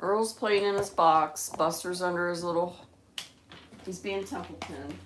Earl's playing in his box. Buster's under his little. He's being Templeton.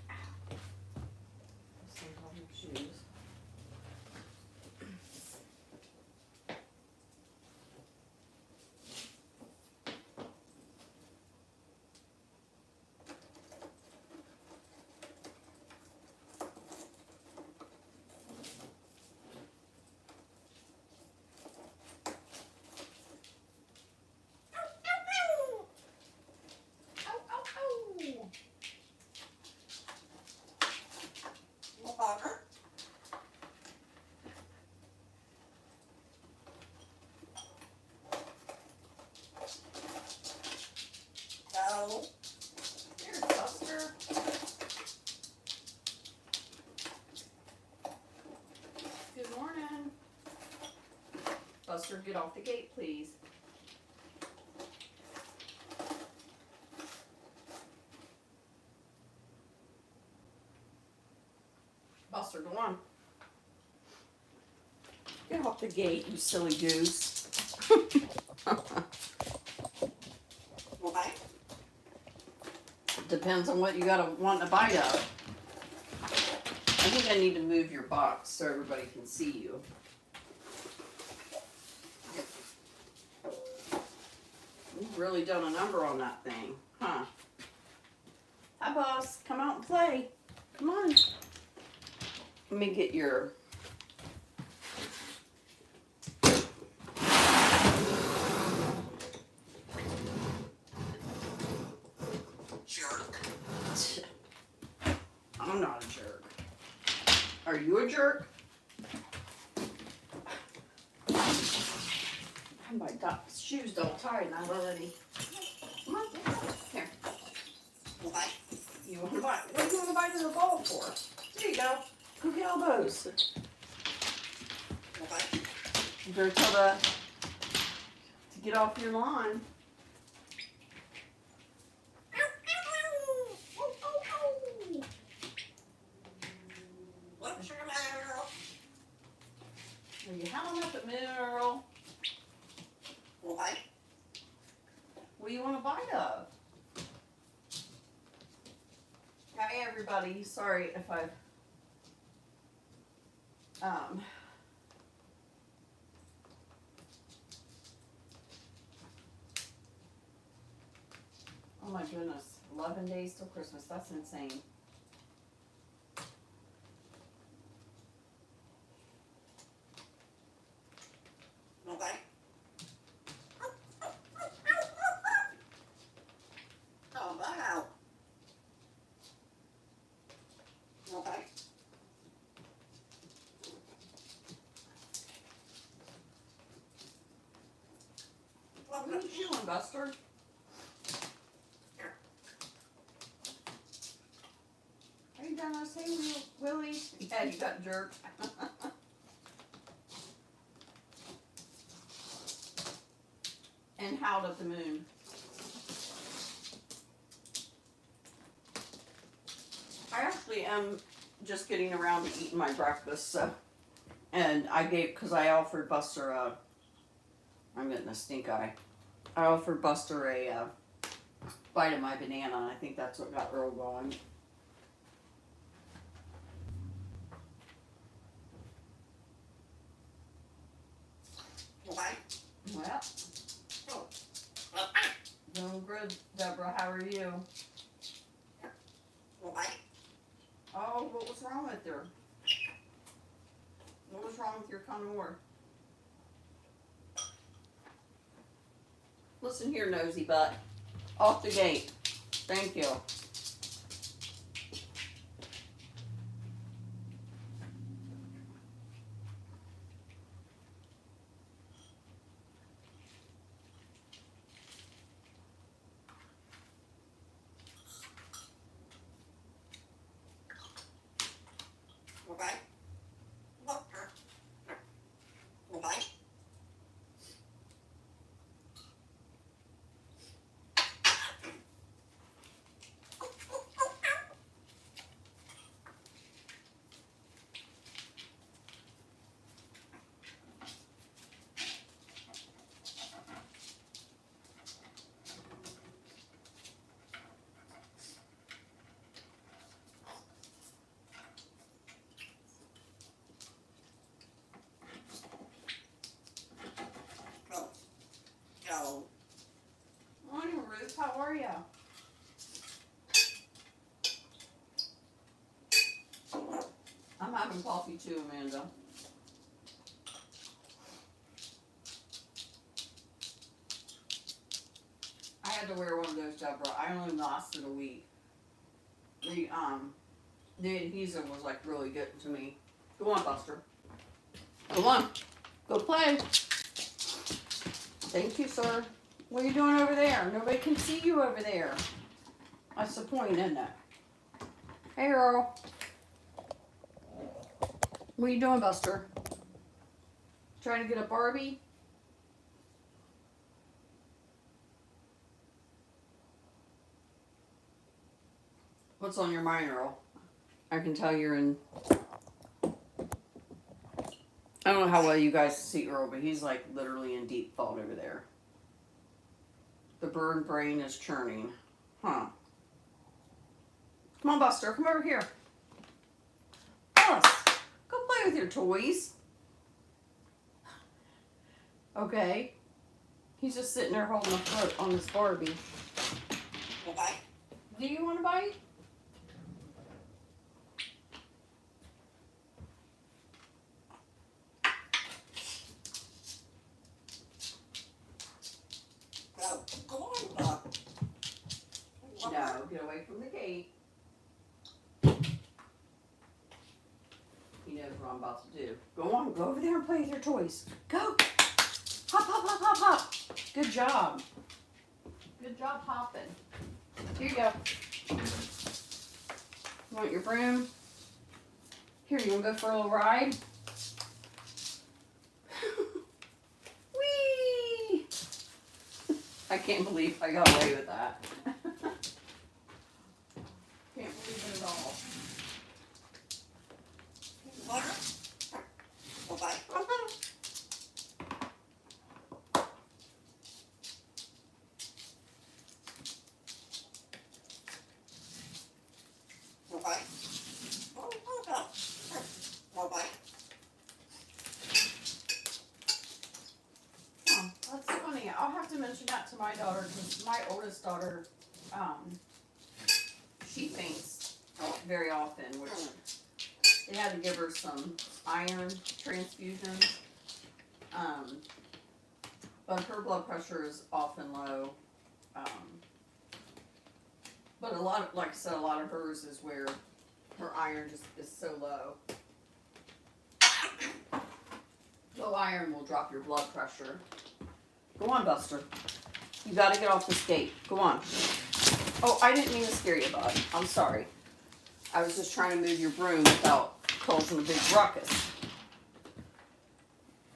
Here's Buster. Good morning. Buster, get off the gate, please. Buster, go on. Get off the gate, you silly goose. Depends on what you want to bite of. I think I need to move your box so everybody can see you. You've really done a number on that thing, huh? Hi, boss. Come out and play. Come on. Let me get your... I'm not a jerk. Are you a jerk? Oh my God, shoes don't tie now already. Come on, here. You want to bite? What do you want to bite in the ball for? There you go. Go get elbows. You better tell to get off your lawn. Are you howling up at me, Earl? What? What do you want to bite of? Hi, everybody. Sorry if I've oh my goodness, 11 days till Christmas. That's insane. What are you doing, Buster? Are you done us? Hey, Willie? Yeah, you got jerked. And howled at the moon. I actually am just getting around to eating my breakfast, so. And because I offered Buster I'm getting a stink eye. I offered Buster a bite of my banana, and I think that's what got Earl going. Well, doing good, Deborah. How are you? Oh, what was wrong with her? What was wrong with your connoisseur? Listen here, nosy butt. Off the gate. Thank you. Ruth, how are you? I'm having coffee too, Amanda. I had to wear one of those, Deborah. I only lasted a week. The adhesive was like really good to me. Go on, Buster. Go on. Go play. Thank you, sir. What are you doing over there? Nobody can see you over there. That's the point, isn't it? Hey, Earl. What are you doing, Buster? Trying to get a Barbie? What's on your mind, Earl? I can tell you're in... I don't know how well you guys see Earl, but he's like literally in deep thought over there. The bird brain is churning. Huh. Come on, Buster. Come over here. Alice, go play with your toys. Okay. He's just sitting there holding a foot on this Barbie. Okay. Do you want a bite? Go on, No, get away from the gate. He knows what I'm about to do. Go on, go over there and play with your toys. Go! Hop, hop, hop, hop, hop. Good job. Good job hopping. Here you go. You want your broom? Here, you want to go for a little ride? Whee! I can't believe I got away with that. Can't believe it at all. water. Okay. Okay. Okay. Oh, that's funny. I'll have to mention that to my daughter because my oldest daughter, she faints very often, which they had to give her some iron transfusions. But her blood pressure is often low. But a lot of, like I said, a lot of hers is where her iron just is so low. Low iron will drop your blood pressure. Go on, Buster. You gotta get off this gate. Go on. Oh, I didn't mean to scare you, bud. I'm sorry. I was just trying to move your broom without causing a big ruckus.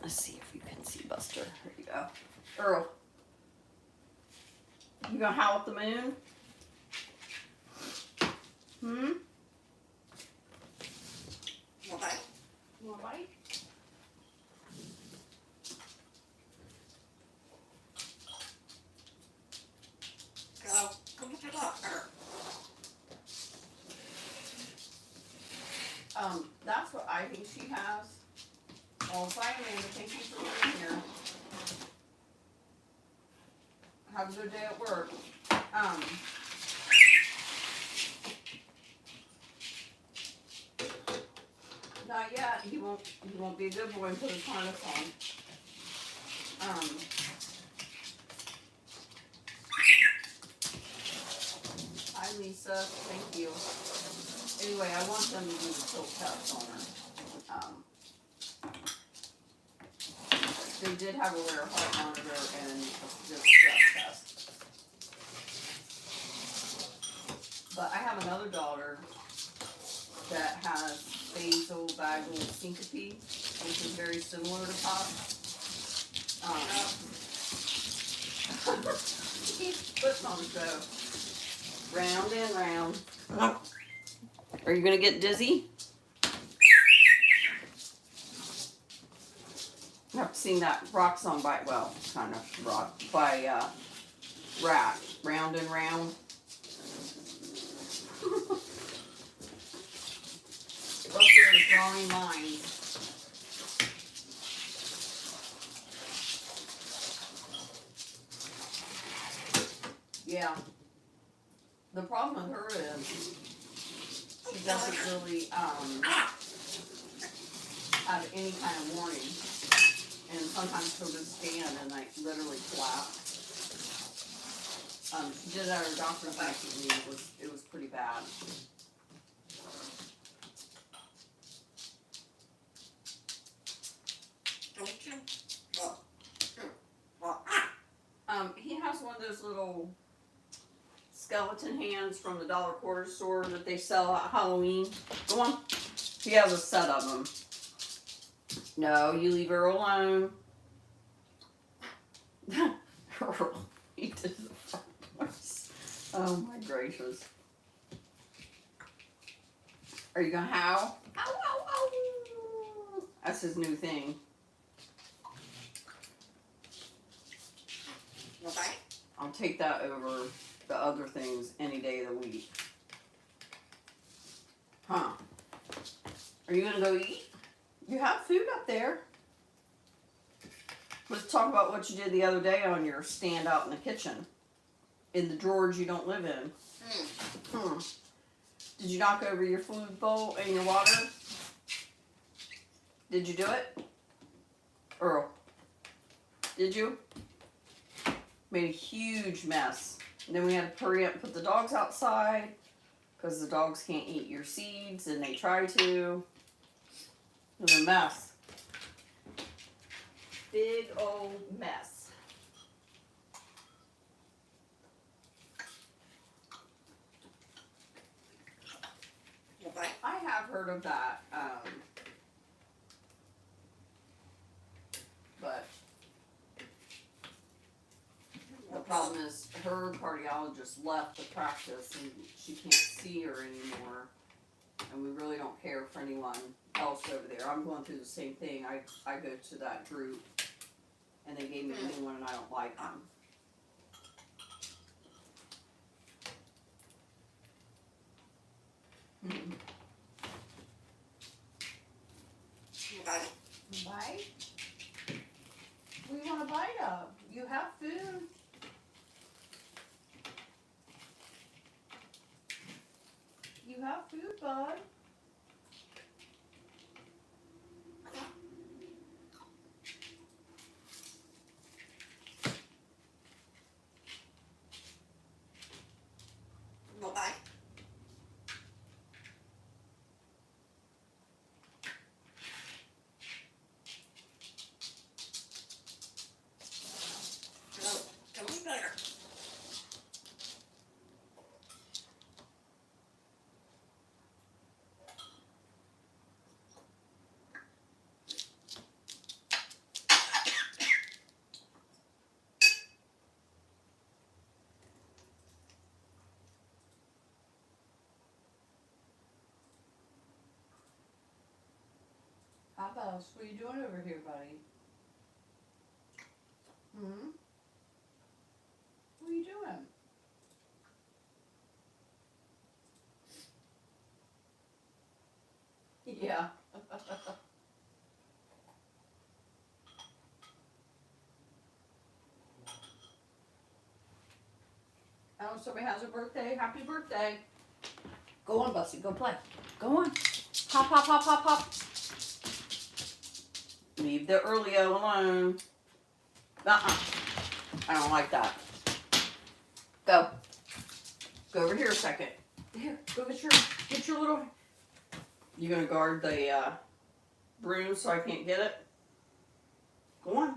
Let's see if you can see Buster. Here you go. Earl. You gonna howl at the moon? Hmm? Okay. You want a bite? Go get your doctor. That's what I think she has. Well, bye, Amanda. Thank you for being here. Have a good day at work. Not yet. He won't be a good boy and put his harness on. Hi, Lisa. Thank you. Anyway, I want them to do the tilt test on her. They did have her wear a heart monitor and this stress test. But I have another daughter that has vagal syncope, which is very similar to Pop. Keep putting on the show. Round and round. Are you gonna get dizzy? I've seen that rock song by, well, kind of rock, by Rat, Round and Round. Buster is drawing lines. Yeah. The problem with her is she doesn't really have any kind of warning. And sometimes she'll just stand and like literally collapse. She did it at her doctor's recently. It was pretty bad. He has one of those little skeleton hands from the dollar quarter store that they sell at Halloween. Go on. He has a set of them. No, you leave her alone. Earl, he did the fireplace. Oh my gracious. Are you gonna howl? Ow, ow, ow. That's his new thing. Okay. I'll take that over the other things any day of the week. Huh. Are you gonna go eat? You have food up there. Let's talk about what you did the other day on your stand out in the kitchen. In the drawers you don't live in. Did you knock over your food bowl and your water? Did you do it? Earl, did you? Made a huge mess. And then we had to hurry up and put the dogs outside because the dogs can't eat your seeds and they try to. It was a mess. Big old mess. Okay. I have heard of that, but the problem is her cardiologist left the practice and she can't see her anymore. And we really don't care for anyone else over there. I'm going through the same thing. I go to that group and they gave me a new one and I don't like them. Okay. Bite? What do you want a bite of? You have food. You have food, bud. Okay. Come there. Abbas, what are you doing over here, buddy? What are you doing? Yeah. Oh, somebody has a birthday. Happy birthday. Go on, Bussy. Go play. Go on. Hop, hop, hop, hop, hop. Leave the Earlio alone. I don't like that. Go. Go over here a second. Here, go get your little... You gonna guard the broom so I can't get it? Go on.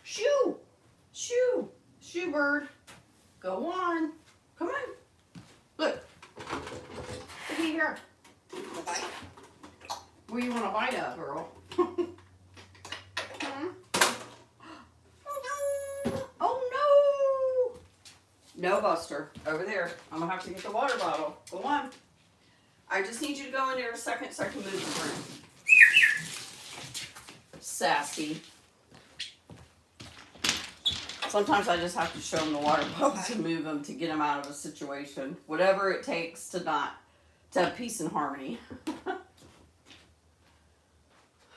Shoo! Shoo! Shoo, bird. Go on. Come on. Look. Looky here. Okay. What do you want a bite of, girl? Oh no! No, Buster. Over there. I'm gonna have to get the water bottle. Go on. I just need you to go in there a second so I can move the broom. Sassy. Sometimes I just have to show them the water bottle to move them, to get them out of a situation. Whatever it takes to have peace and harmony.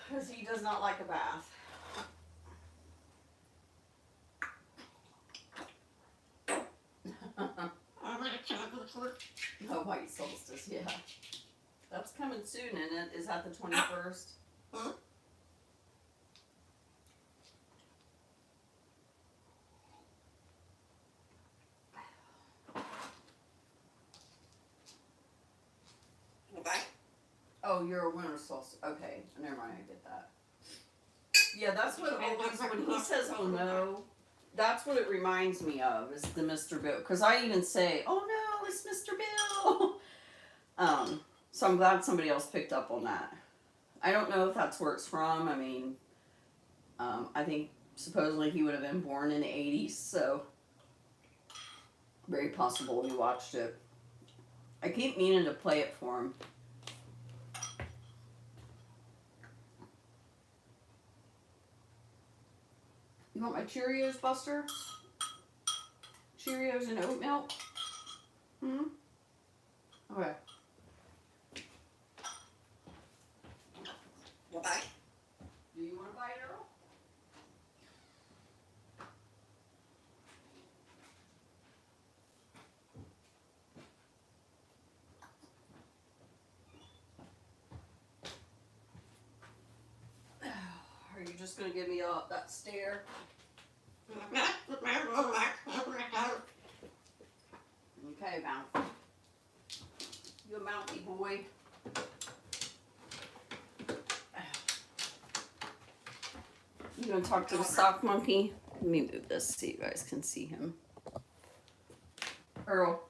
Because he does not like a bath. over? Oh, white solstice, yeah. That's coming soon, isn't it? Is that the 21st? Hmm? You bite? Oh, you're a winter solstice. Okay, never mind, I get that. Yeah, that's what always, when he says, oh no, that's what it reminds me of, is the Mr. Bill. Because I even say, oh no, it's Mr. Bill. So I'm glad somebody else picked up on that. I don't know if that's where it's from. I mean, I think supposedly he would have been born in the 80s, so very possible he watched it. I keep meaning to play it for him. You want my Cheerios, Buster? Cheerios and oat milk? Hmm? Okay. You bite? Do you want to buy it, Earl? Are you just going to give me that stare? Okay, Mount. You a mounty boy. You gonna talk to the sock monkey? Let me move this so you guys can see him. Earl,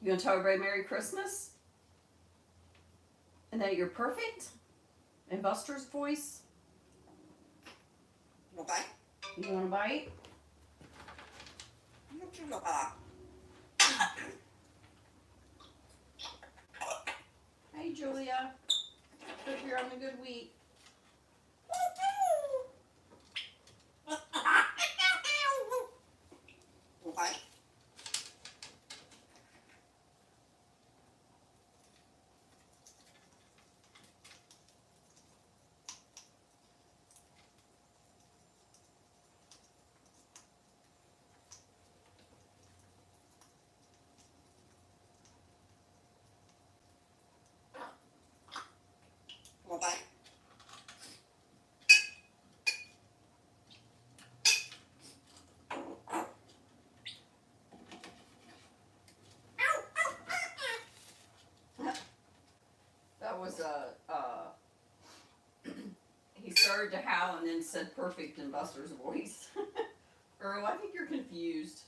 you gonna tell everybody Merry Christmas? And that you're perfect? In Buster's voice? You bite? You wanna bite? Hey, Julia. Hope you're having a good week. You bite? You bite? That was he started to howl and then said perfect in Buster's voice. Earl, I think you're confused.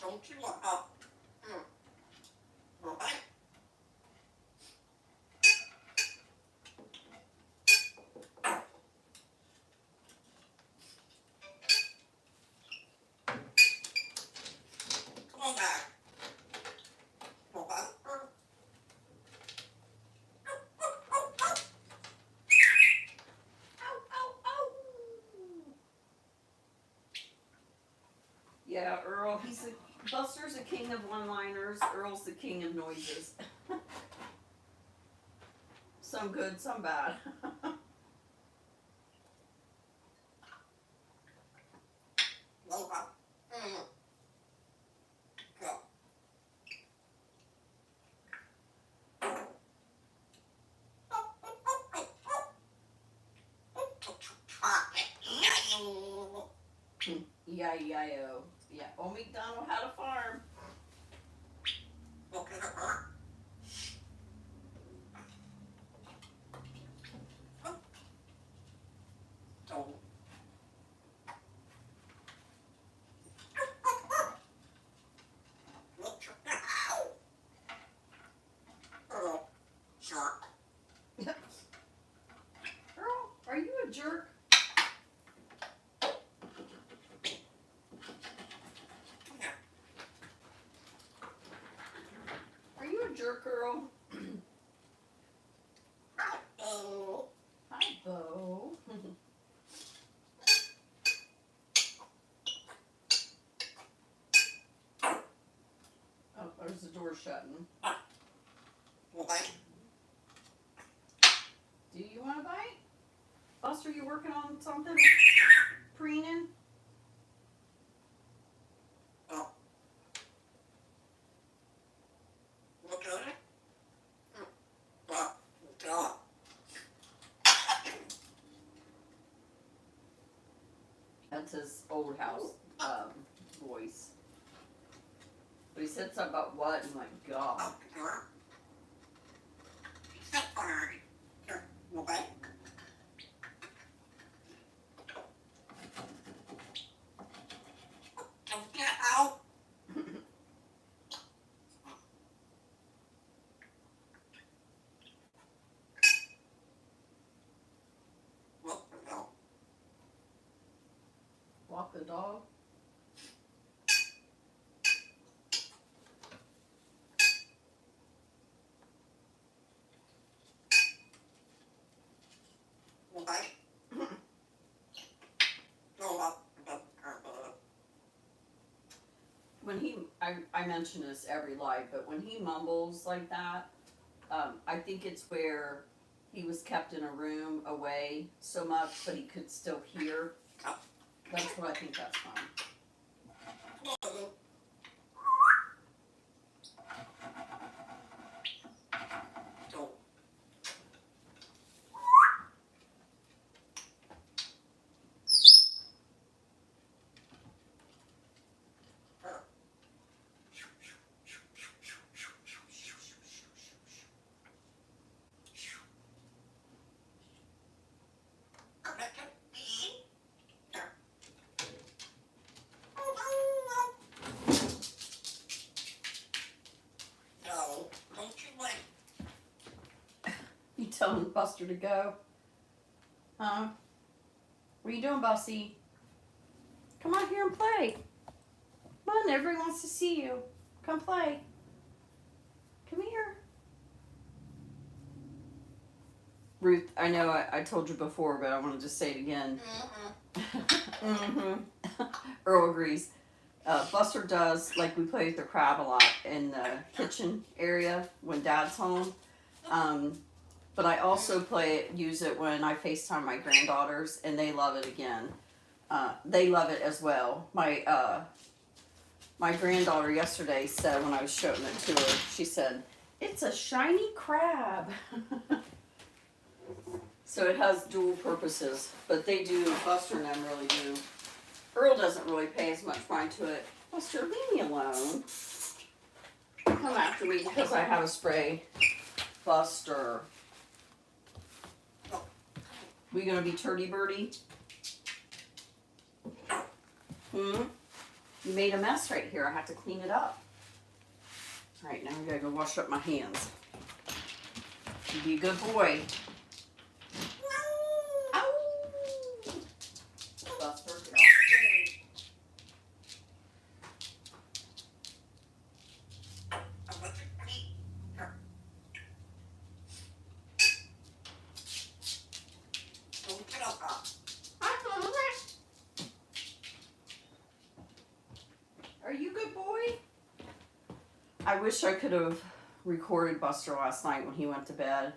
Don't you look up? You bite? Come on back. You bite? Ow, ow, ow! Yeah, Earl, Buster's a king of one-liners. Earl's the king of noises. Some good, some bad. You bite? Go. E-I-E-I-O. Yeah, old MacDonald had a farm. Don't. Shark. Earl, are you a jerk? Are you a jerk, Earl? Oh. Hi, Bo. Oh, there's the door shutting. You bite? Do you want to bite? Buster, you working on something? Preening? That's his old house voice. But he said something about what? And I'm like, God. Walk the dog. When I mention this every live, but when he mumbles like that, I think it's where he was kept in a room away so much, but he could still hear. That's what I think that's from. You telling Buster to go? Huh? What are you doing, Bussy? Come on here and play. Come on, everyone wants to see you. Come play. Come here. Ruth, I know I told you before, but I want to just say it again. Earl agrees. Buster does, like, we play with the crab a lot in the kitchen area when Dad's home. But I also use it when I FaceTime my granddaughters, and they love it again. They love it as well. My granddaughter yesterday said, when I was showing it to her, she said, "It's a shiny crab." So it has dual purposes, but they do, Buster and them really do. Earl doesn't really pay as much mind to it. Buster, leave me alone. Come after me because I have a spray. Buster. We gonna be turdy birdie? You made a mess right here. I have to clean it up. Alright, now I gotta go wash up my hands. You be a good boy. Buster, get off the bed. Are you a good boy? I wish I could have recorded Buster last night when he went to bed,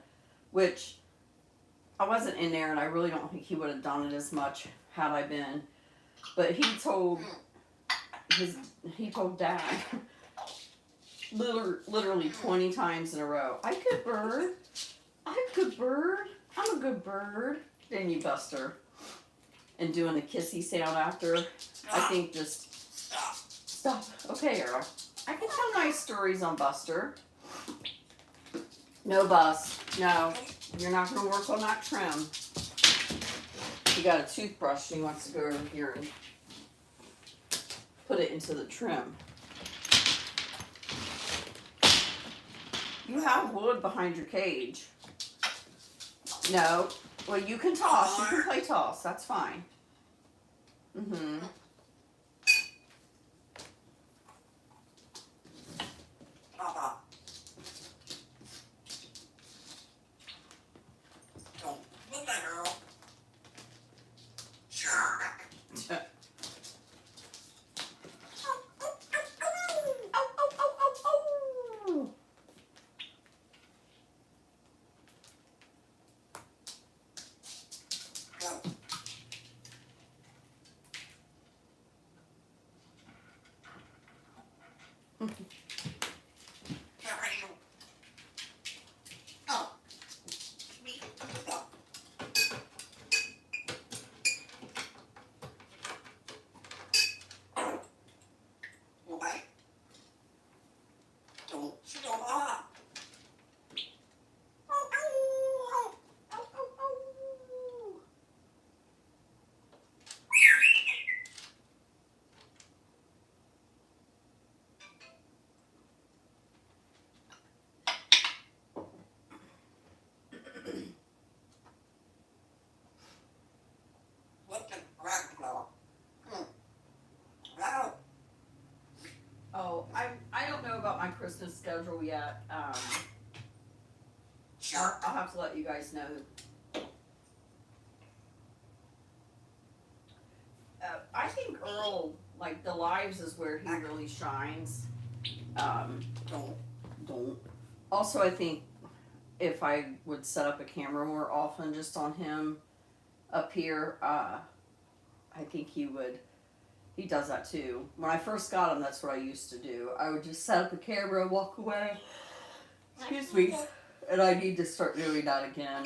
which I wasn't in there, and I really don't think he would have done it as much had I been. But he told Dad literally 20 times in a row, "I'm a good bird. I'm a good bird. I'm a good bird." Didn't you, Buster? And doing the kissy sound after. I think just stop. Okay, Earl. I can tell nice stories on Buster. No, Bus. No. You're not going to work on that trim. He got a toothbrush and he wants to go over here and put it into the trim. You have wood behind your cage. No. Well, you can toss. You can play toss. That's fine. Oh, I don't know about my Christmas schedule yet. I'll have to let you guys know. I think Earl, like the lives is where he really shines. Don't. Also, I think if I would set up a camera more often just on him up here, I think he would. He does that too. When I first got him, that's what I used to do. I would just set up the camera, walk away. Excuse me. And I need to start doing that again.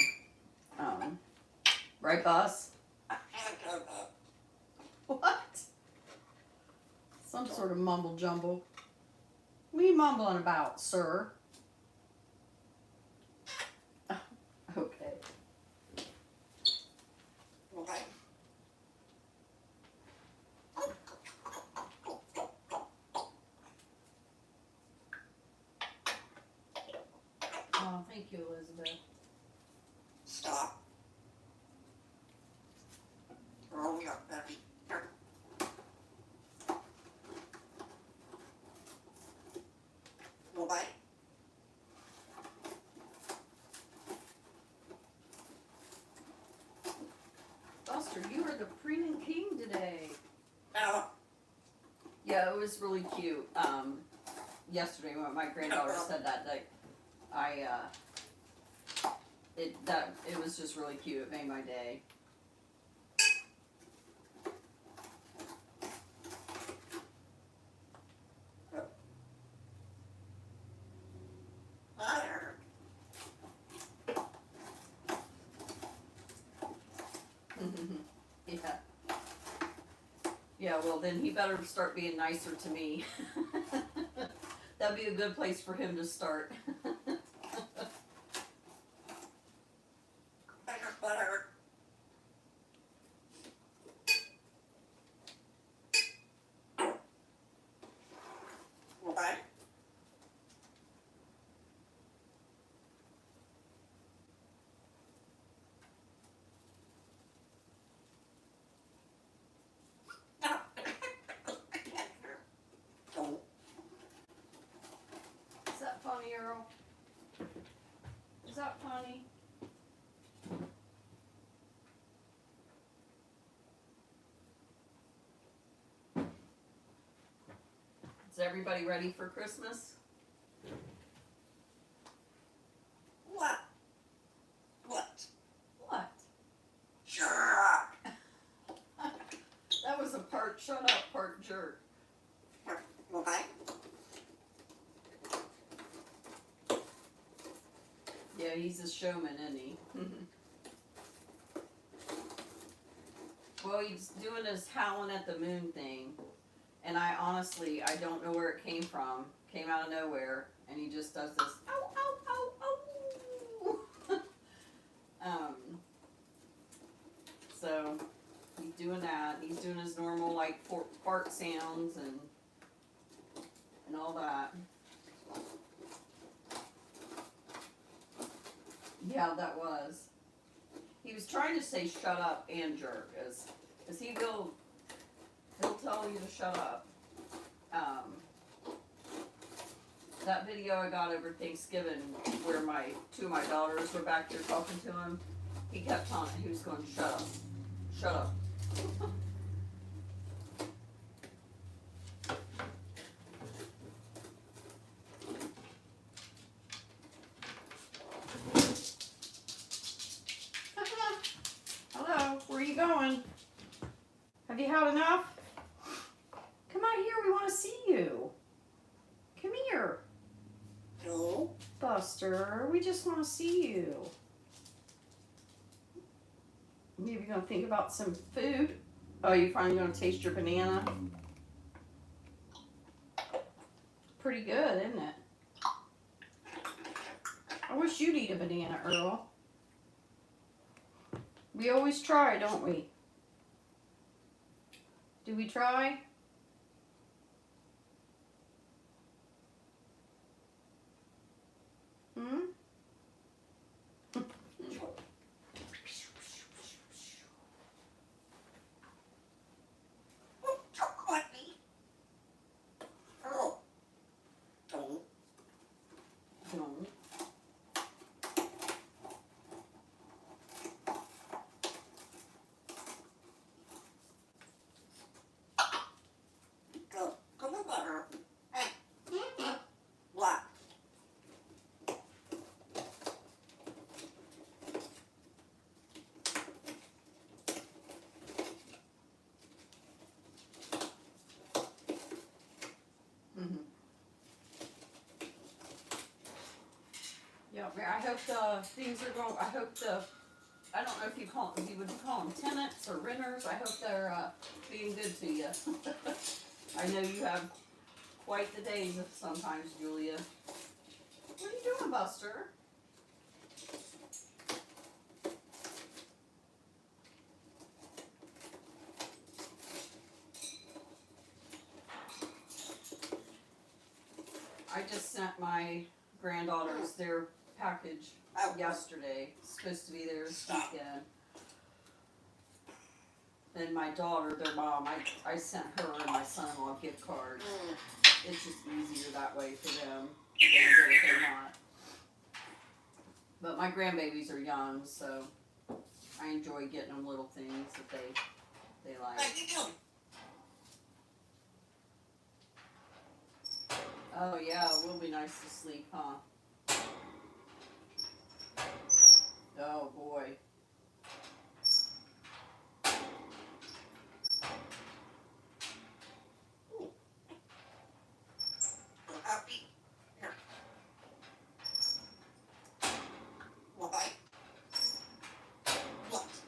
Right, boss? What? Some sort of mumble jumble. What are you mumbling about, sir? Okay. Oh, thank you, Elizabeth. Stop. Roll your belly. Bye. Buster, you are the preening king today. No. Yeah, it was really cute. Yesterday when my granddaughter said that, like, it was just really cute. It made my day. Yeah. Yeah, well then he better start being nicer to me. That'd be a good place for him to start. Butter. Bye. Is that funny, Earl? Is that funny? Is everybody ready for Christmas? What? What? What? Sure. That was a part shut up, part jerk. Bye. Yeah, he's a showman, isn't he? Well, he's doing his howling at the moon thing. And I honestly, I don't know where it came from. Came out of nowhere. And he just does this, ow, ow, ow, ow. So, he's doing that. He's doing his normal, like, fart sounds and all that. Yeah, that was. He was trying to say shut up and jerk, as he'll tell you to shut up. That video I got over Thanksgiving where two of my daughters were back there talking to him, he kept telling he was going, shut up. Shut up. Hello, where are you going? Have you had enough? Come on here, we want to see you. Come here. No. Buster, we just want to see you. Maybe you're going to think about some food. Oh, you finally going to taste your banana? Pretty good, isn't it? I wish you'd eat a banana, Earl. We always try, don't we? Do we try? Hmm? I hope the things are going. I hope I don't know if you would call them tenants or renters. I hope they're being good to you. I know you have quite the days sometimes, Julia. What are you doing, Buster? I just sent my granddaughters their package yesterday. It's supposed to be there this weekend. Then my daughter, their mom, I sent her and my son-in-law gift cards. It's just easier that way for them than if they're not. But my grandbabies are young, so I enjoy getting them little things that they like. Oh yeah, it will be nice to sleep, huh? Oh boy.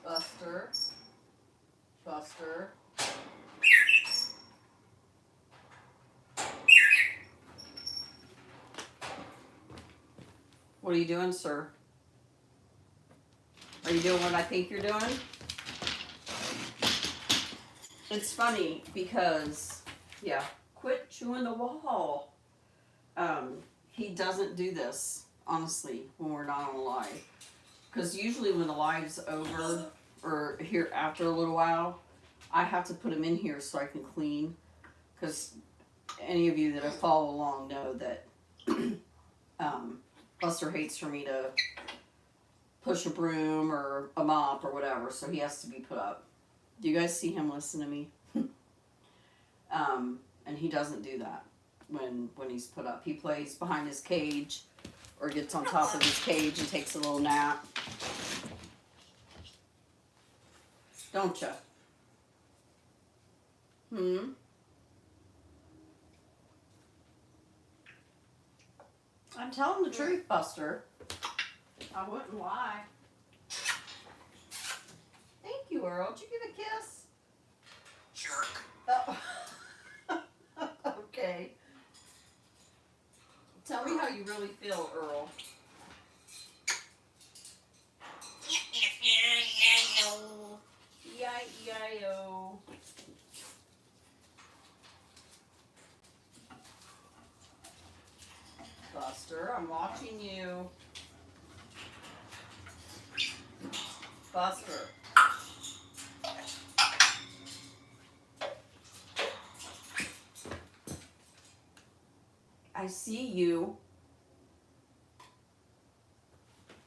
Buster. Buster. What are you doing, sir? Are you doing what I think you're doing? It's funny because, yeah, quit chewing the wall. He doesn't do this, honestly, when we're not on live. Because usually when the live's over, or here after a little while, I have to put him in here so I can clean. Because any of you that have followed along know that Buster hates for me to push a broom or a mop or whatever, so he has to be put up. Do you guys see him listen to me? And he doesn't do that when he's put up. He plays behind his cage or gets on top of his cage and takes a little nap. Don't ya? I'm telling the truth, Buster. I wouldn't lie. Thank you, Earl. Did you give a kiss? Jerk. Oh. Okay. Tell me how you really feel, Earl. E-I-E-I-O. Buster, I'm watching you. Buster. I see you.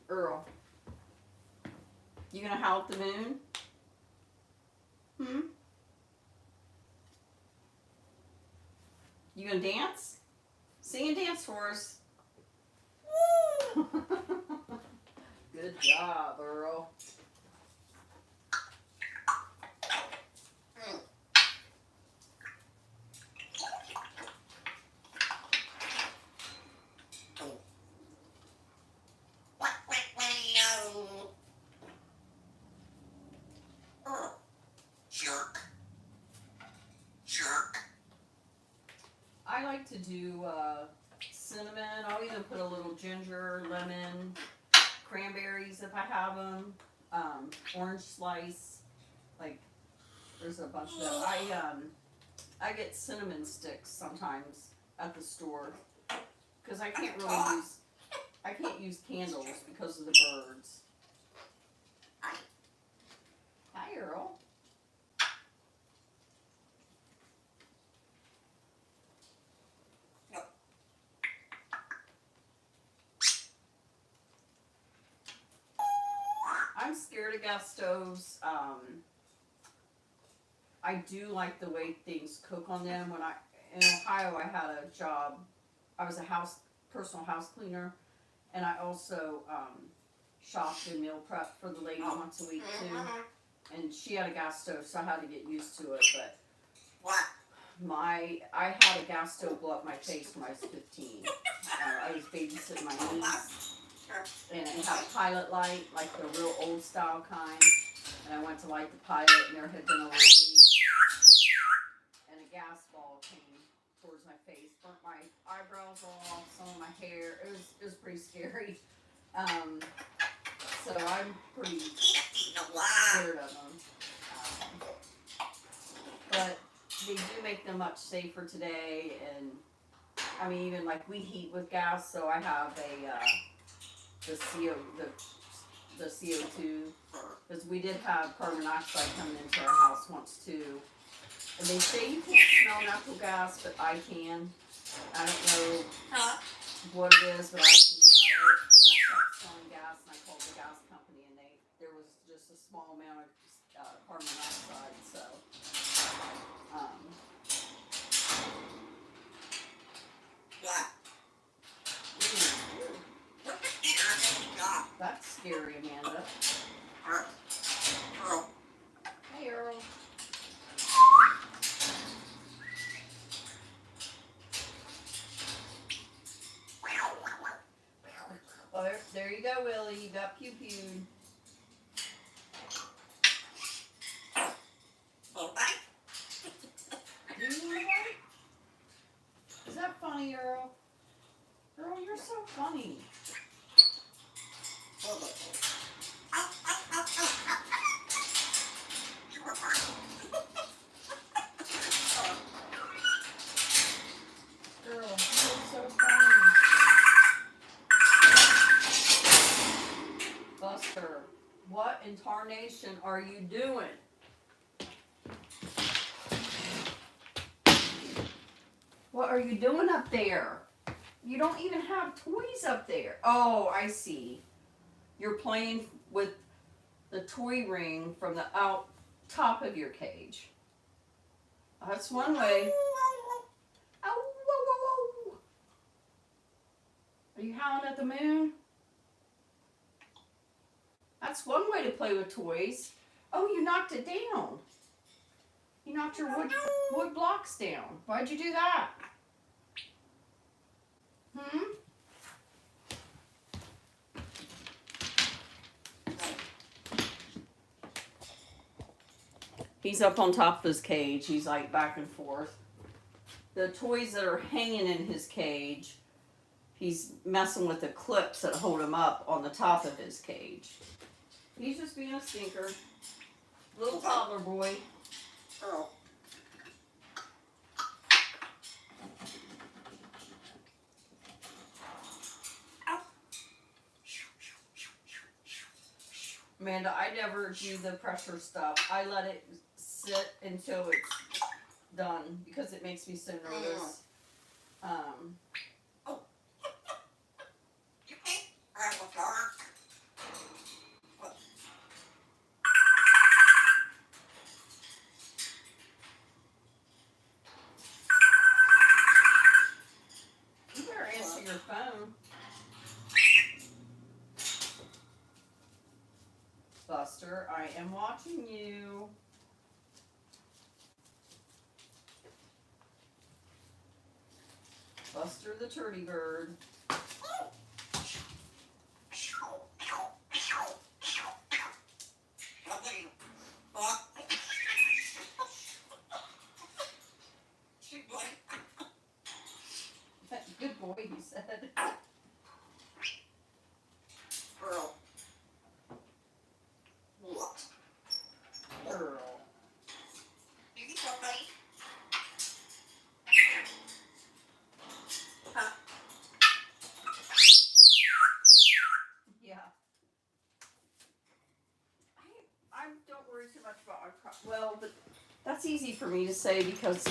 Earl. You gonna howl at the moon? You gonna dance? Sing and dance for us. Woo! Good job, Earl. Jerk. Jerk. I like to do cinnamon. I'll even put a little ginger, lemon, cranberries if I have them. Orange slice. Like, there's a bunch of them. I get cinnamon sticks sometimes at the store because I can't use candles because of the birds. Hi, Earl. I'm scared of gas stoves. I do like the way things cook on them. When in Ohio, I had a job. I was a personal house cleaner, and I also shopped and meal prep for the lady once a week too. And she had a gas stove, so I had to get used to it. But I had a gas stove blow up my face when I was 15. I was babysitting my niece, and it had a pilot light, like the real old style kind. And I went to light the pilot, and there had been a little leak, and a gas ball came towards my face, burnt my eyebrows off, some of my hair. It was pretty scary. So I'm pretty scared of them. But they do make them much safer today, and I mean, even like we heat with gas, so I have the CO2, because we did have carbon monoxide coming into our house once too. And they say you can't smell natural gas, but I can. I don't know what it is, but I can smell it. And I kept smelling gas, and I called the gas company, and there was just a small amount of carbon monoxide. So, that's scary, Amanda. Hey, Earl. Oh, there you go, Willie. You got pew-pewed. Do you want a bite? Is that funny, Earl? Earl, you're so funny. Earl, you're so funny. Buster, what in tarnation are you doing? What are you doing up there? You don't even have toys up there. Oh, I see. You're playing with the toy ring from the out top of your cage. That's one way. Oh, whoa, whoa, whoa. Are you howling at the moon? That's one way to play with toys. Oh, you knocked it down. You knocked your wood blocks down. Why'd you do that? He's up on top of his cage. He's like back and forth. The toys that are hanging in his cage, he's messing with the clips that hold him up on the top of his cage. He's just being a stinker. Little toddler boy. Earl. Amanda, I never do the pressure stuff. I let it sit until it's done because it makes me so nervous. You better answer your phone. Buster, I am watching you. Buster the turdy bird. Good boy, he said. Earl. What? Earl. You get somebody? Yeah. I don't worry too much about our well, but that's easy for me to say because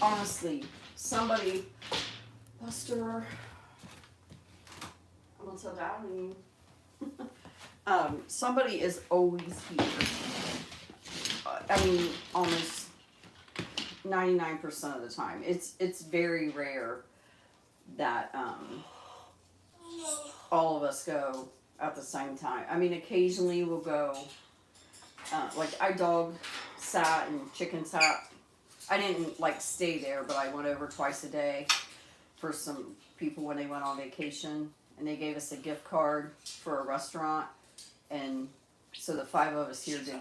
honestly, somebody, Buster, I'm gonna tell Dad somebody is always here. I mean, almost 99% of the time. It's very rare that all of us go at the same time. I mean, occasionally we'll go. Like I dog sat and chicken sat. I didn't like stay there, but I went over twice a day for some people when they went on vacation. and they gave us a gift card for a restaurant, and so the 5 of us here did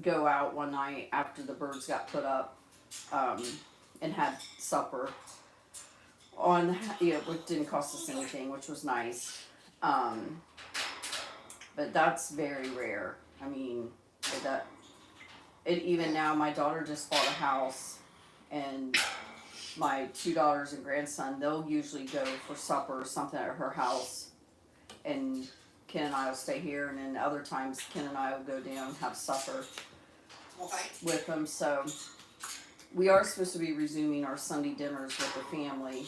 go out one night after the birds got put up, and had supper on, which didn't cost us anything, which was nice. But that's very rare. I mean, even now, my daughter just bought a house, and my 2 daughters and grandson, they'll usually go for supper or something at her house, and Ken and I will stay here, and then other times Ken and I will go down and have supper with them. So we are supposed to be resuming our Sunday dinners with the family.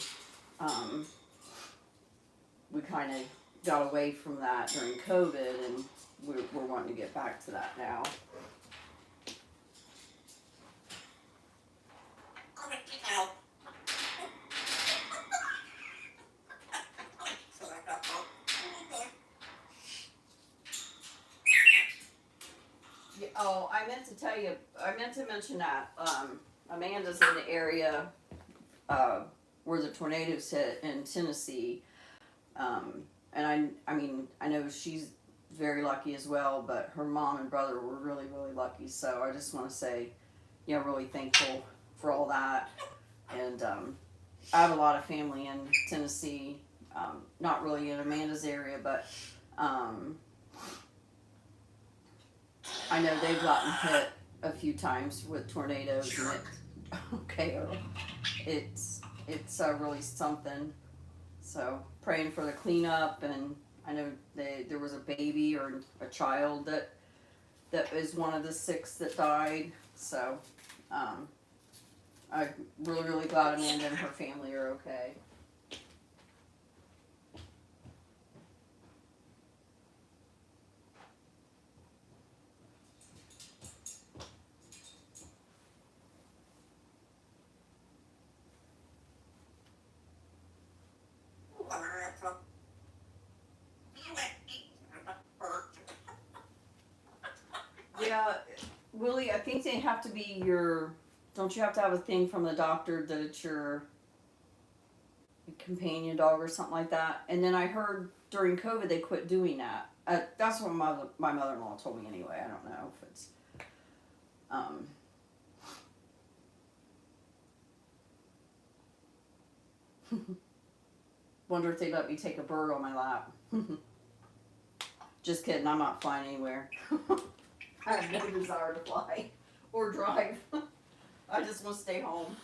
We kind of got away from that during COVID, and we're wanting to get back to that now. Yeah, oh, I meant to mention that Amanda's in the area where the tornadoes hit in Tennessee, and I mean, I know she's very lucky as well, but her mom and brother were really, really lucky. So I just want to say, really thankful for all that. And I have a lot of family in Tennessee, not really in Amanda's area, but I know they've gotten hit a few times with tornadoes, and okay, Earl, it's really something. So praying for the cleanup, and I know there was a baby or a child that is one of the 6 that died. So I'm really, really glad Amanda and her family are okay. Yeah, Willie, I think they have to be don't you have to have a thing from the doctor that it's your companion dog or something like that? And then I heard during COVID they quit doing that. That's what my mother-in-law told me anyway. I don't know if it's, wonder if they'd let me take a bird on my lap. Just kidding, I'm not flying anywhere. I have no desire to fly or drive. I just want to stay home.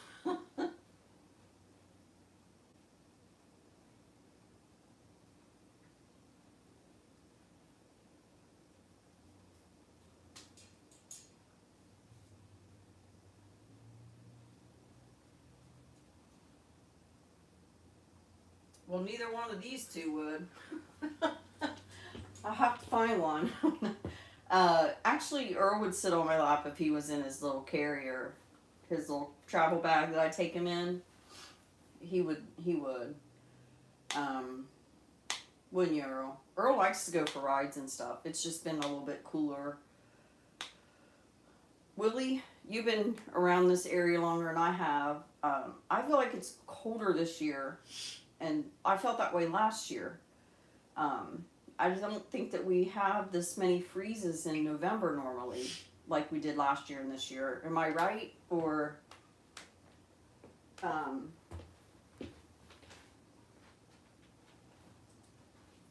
Well, neither one of these two would. I'll have to find one. Actually, Earl would sit on my lap if he was in his little carrier, his little travel bag that I take him in. He would. Wouldn't you, Earl? Earl likes to go for rides and stuff. It's just been a little bit cooler. Willie, you've been around this area longer than I have. I feel like it's colder this year, and I felt that way last year. I don't think that we have this many freezes in November normally, like we did last year and this year. Am I right? Or,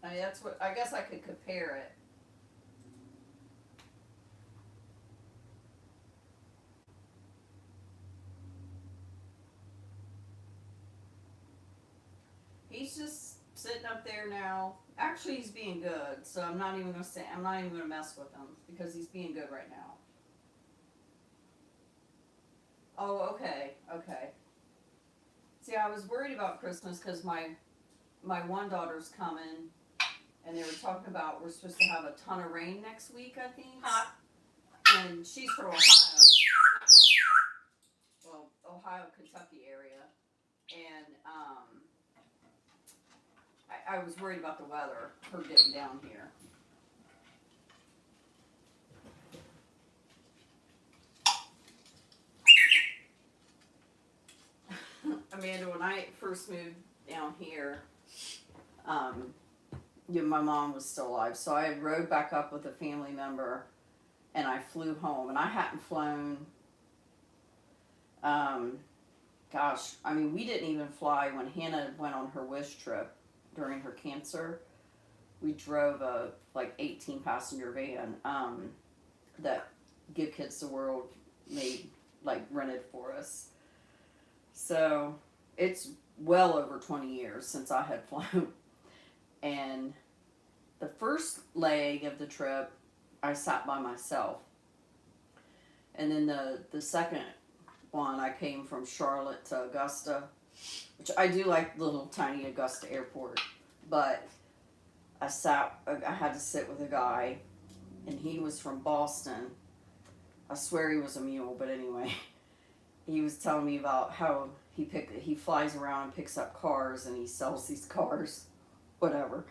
that's what I guess I could compare it. He's just sitting up there now. Actually, he's being good, so I'm not even gonna mess with him because he's being good right now. Oh, okay. See, I was worried about Christmas because my one daughter's coming, and they were talking about we're supposed to have a ton of rain next week, I think. And she's from Ohio. Well, Ohio, Kentucky area, and I was worried about the weather, her getting down here. Amanda, when I first moved down here, Yeah, my mom was still alive, so I rode back up with a family member, and I flew home. And I hadn't flown. Um, Gosh, I mean, we didn't even fly when Hannah went on her wish trip during her cancer. We drove a like 18 passenger van that Give Kids the World made, like, rented for us. So it's well over 20 years since I had flown. And the first leg of the trip, I sat by myself. And then the second one, I came from Charlotte to Augusta, which I do like little tiny Augusta airport. But I had to sit with a guy, and he was from Boston. I swear he was a mule, but anyway, he was telling me about how he flies around and picks up cars and he sells these cars, whatever.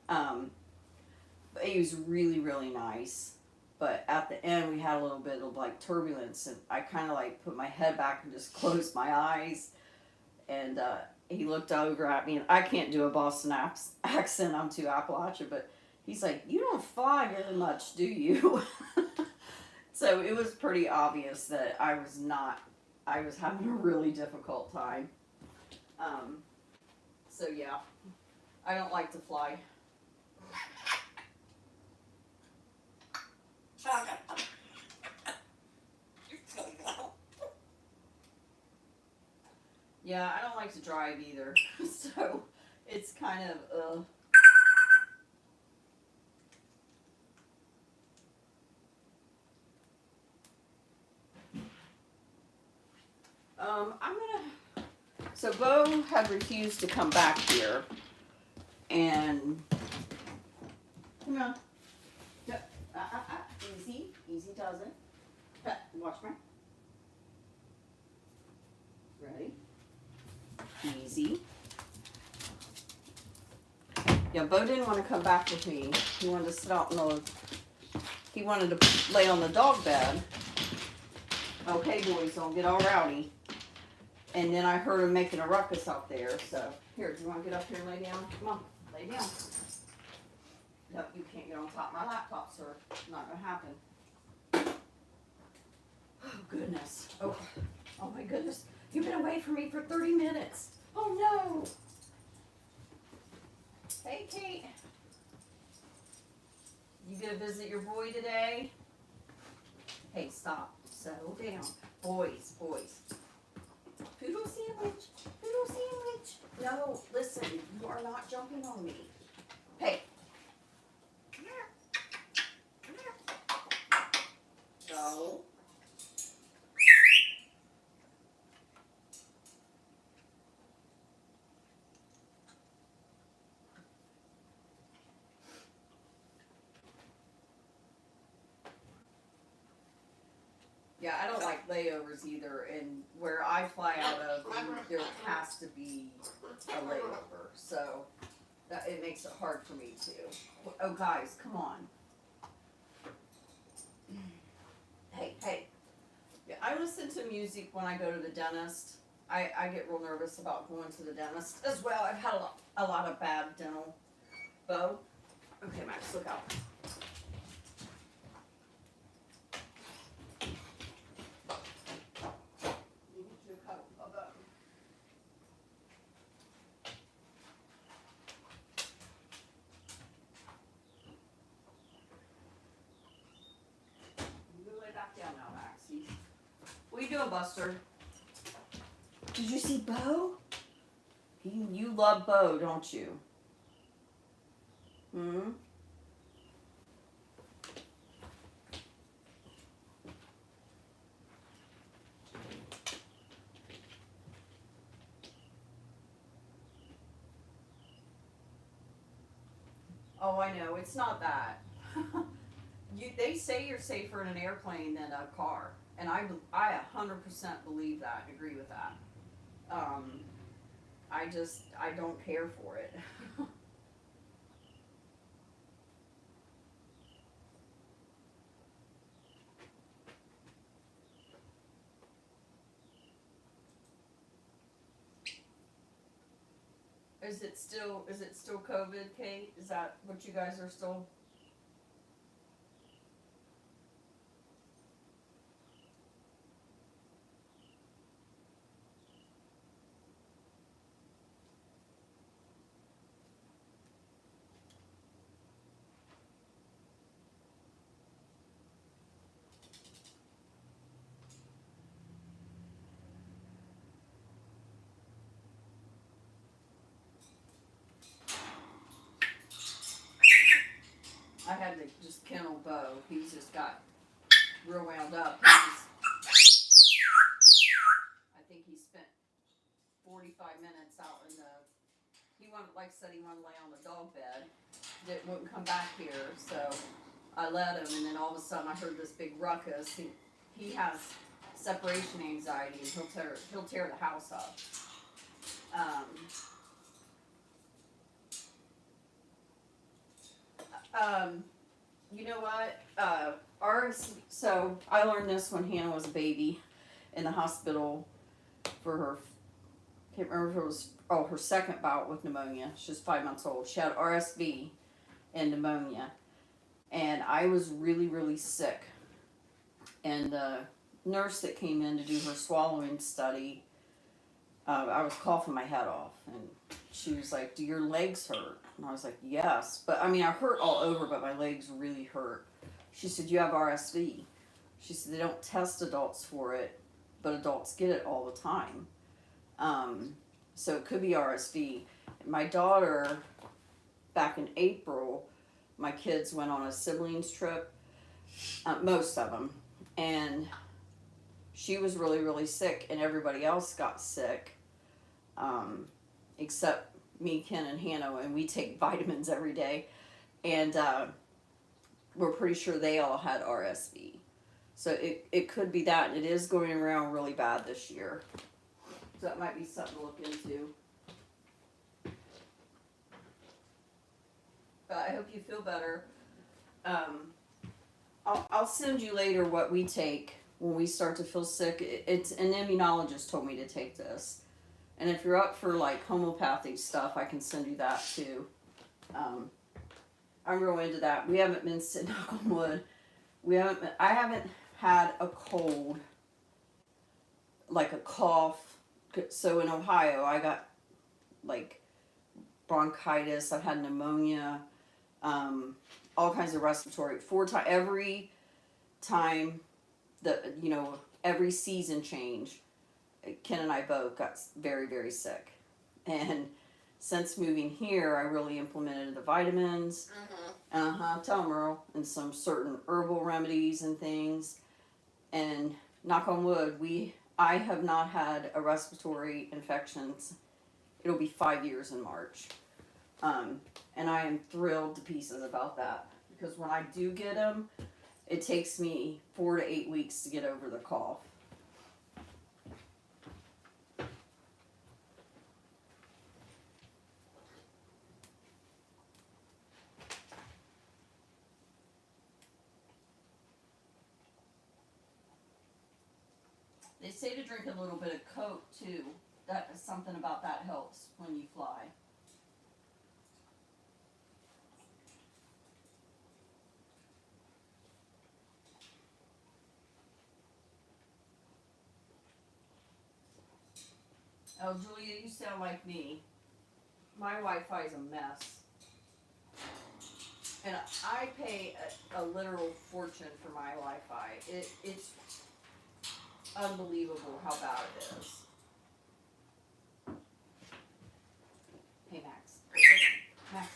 But he was really, really nice. But at the end, we had a little bit of like turbulence, and I kind of like put my head back and just closed my eyes. And he looked over at me, and I can't do a Boston accent. I'm too Appalachian, but he's like, "You don't fly very much, do you?" So it was pretty obvious that I was having a really difficult time. So yeah, I don't like to fly. Yeah, I don't like to drive either. So it's kind of I'm gonna. So Bo had refused to come back here, and come on, easy does it. Watch me. Ready? Easy. Yeah, Bo didn't want to come back with me. He wanted to sit out in the. He wanted to lay on the dog bed. Okay, boys, don't get all rowdy. And then I heard him making a ruckus out there. So here, do you want to get up here and lay down? Come on, lay down. No, you can't get on top of my laptop, sir. Not gonna happen. Oh goodness. Oh my goodness. You've been away from me for 30 minutes. Oh no. Hey, Kate. You gonna visit your boy today? Hey, stop. Settle down. Boys. Poodle sandwich. Poodle sandwich. No, listen. You are not jumping on me. Hey. Come here. No. Yeah, I don't like layovers either, and where I fly out of, there has to be a layover, so it makes it hard for me too. Oh, guys, come on. Hey. Yeah, I listen to music when I go to the dentist. I get real nervous about going to the dentist as well. I've had a lot of bad dental. Bo? Okay, Max, look out. What are you doing, Buster? Did you see Bo? You love Bo, don't you? Hmm? Oh, I know. It's not that. They say you're safer in an airplane than a car. And I 100% believe that and agree with that. I don't care for it. Is it still COVID, Kate? Is that what you guys are still? I had to just kennel Bo. He's just got real wound up. I think he spent 45 minutes out in the. He wanted, like I said, he wanted to lay on the dog bed. Wouldn't come back here, so I let him. And then all of a sudden, I heard this big ruckus. He has separation anxiety, and he'll tear the house up. You know what? So I learned this when Hannah was a baby in the hospital for her. Can't remember if it was her second bout with pneumonia. She's 5 months old. She had RSV and pneumonia, and I was really really sick. And the nurse that came in to do her swallowing study, I was coughing my head off, and she was like, "Do your legs hurt?" And I was like, "Yes," but I mean, I hurt all over, but my legs really hurt. She said, "You have RSV." She said, "They don't test adults for it, but adults get it all the time. So it could be RSV." My daughter, back in April, my kids went on a siblings trip, most of them, and she was really, really sick, and everybody else got sick, except me, Ken, and Hannah, and we take vitamins every day, and we're pretty sure they all had RSV. So it could be that, and it is going around really bad this year. So that might be something to look into. But I hope you feel better. I'll send you later what we take when we start to feel sick. It's an immunologist told me to take this. And if you're up for like homeopathic stuff, I can send you that too. I'm real into that. We haven't been sitting, knock on wood. I haven't had a cold, like a cough. So in Ohio, I got like bronchitis. I've had pneumonia, all kinds of respiratory. Every time every season change, Ken and I both got very, very sick. And since moving here, I really implemented the vitamins. Tell them, Earl. And some certain herbal remedies and things. And knock on wood, I have not had a respiratory infection. It'll be 5 years in March. And I am thrilled to pieces about that. Because when I do get them, it takes me 4 to 8 weeks to get over the cough. They say to drink a little bit of Coke too. That is something about that helps when you fly. Oh, Julia, you sound like me. My Wi-Fi is a mess. And I pay a literal fortune for my Wi-Fi. It's unbelievable how bad it is. Hey, Max. Max.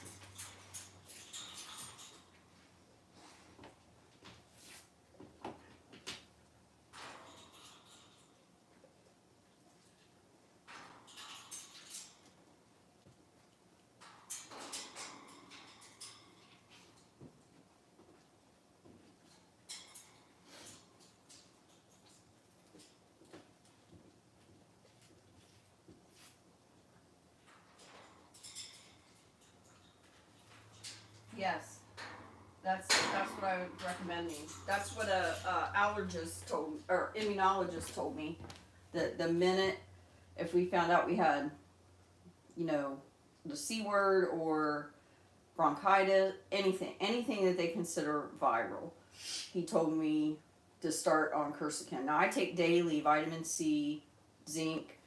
Yes, that's what I would recommend. That's what a allergist told, or immunologist told me. That the minute if we found out we had, the C word or bronchitis, anything that they consider viral. He told me to start on quercetin. Now I take daily vitamin C, zinc,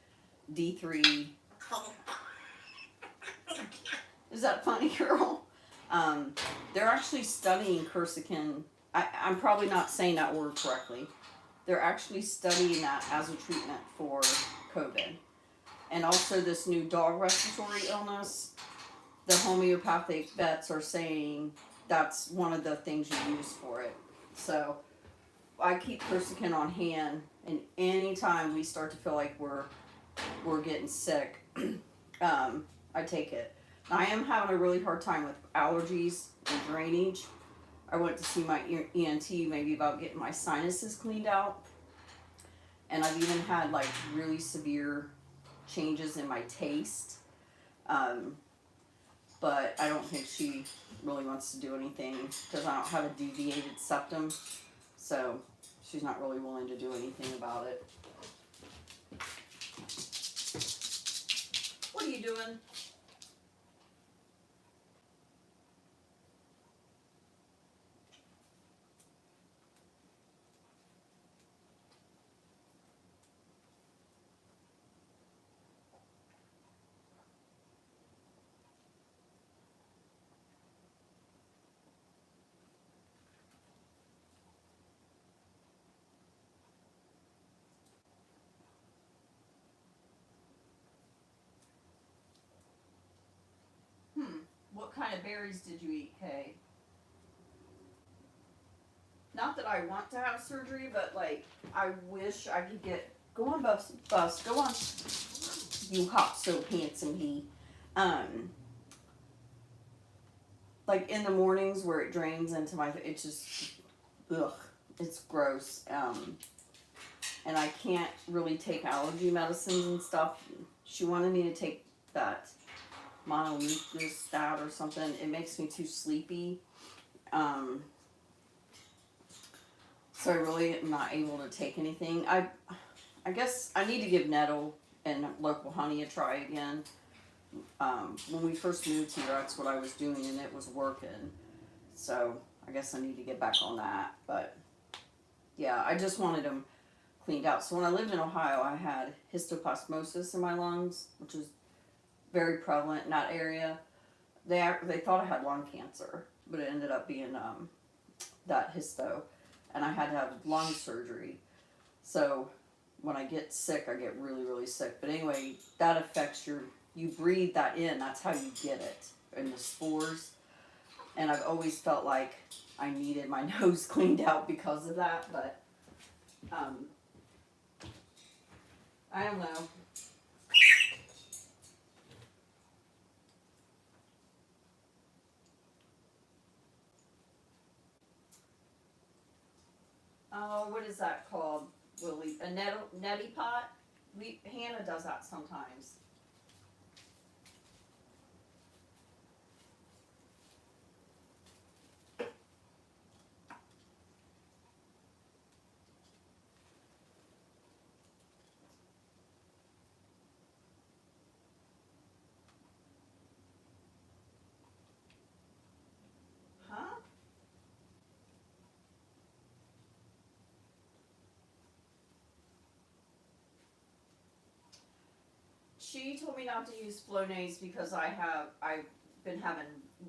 D3. Is that funny, girl? They're actually studying quercetin. I'm probably not saying that word correctly. They're actually studying that as a treatment for COVID. And also this new dog respiratory illness. The homeopathic vets are saying that's one of the things you use for it. So I keep quercetin on hand, and anytime we start to feel like we're getting sick, I take it. I am having a really hard time with allergies and drainage. I went to see my ENT maybe about getting my sinuses cleaned out, and I've even had like really severe changes in my taste. But I don't think she really wants to do anything because I don't have a deviated septum, so she's not really willing to do anything about it. What are you doing? What kind of berries did you eat, Kay? Not that I want to have surgery, but like I wish I could get. Go on, bus. Go on. You hot so handsome he. Like in the mornings where it drains into my. It's just, ugh. It's gross. And I can't really take allergy medicines and stuff. She wanted me to take that mononucleostat or something. It makes me too sleepy. So I really am not able to take anything. I guess I need to give nettle and local honey a try again. When we first moved here, that's what I was doing, and it was working. So I guess I need to get back on that. But yeah, I just wanted them cleaned out. So when I lived in Ohio, I had histoplasmosis in my lungs, which is very prevalent in that area. They thought I had lung cancer, but it ended up being that histo, and I had to have lung surgery. So when I get sick, I get really, really sick. But anyway, that affects you breathe that in. That's how you get it, in the spores. And I've always felt like I needed my nose cleaned out because of that, but I don't know. Oh, what is that called, Willie? A neti pot? Hannah does that sometimes. Huh? She told me not to use Flonase because I've been having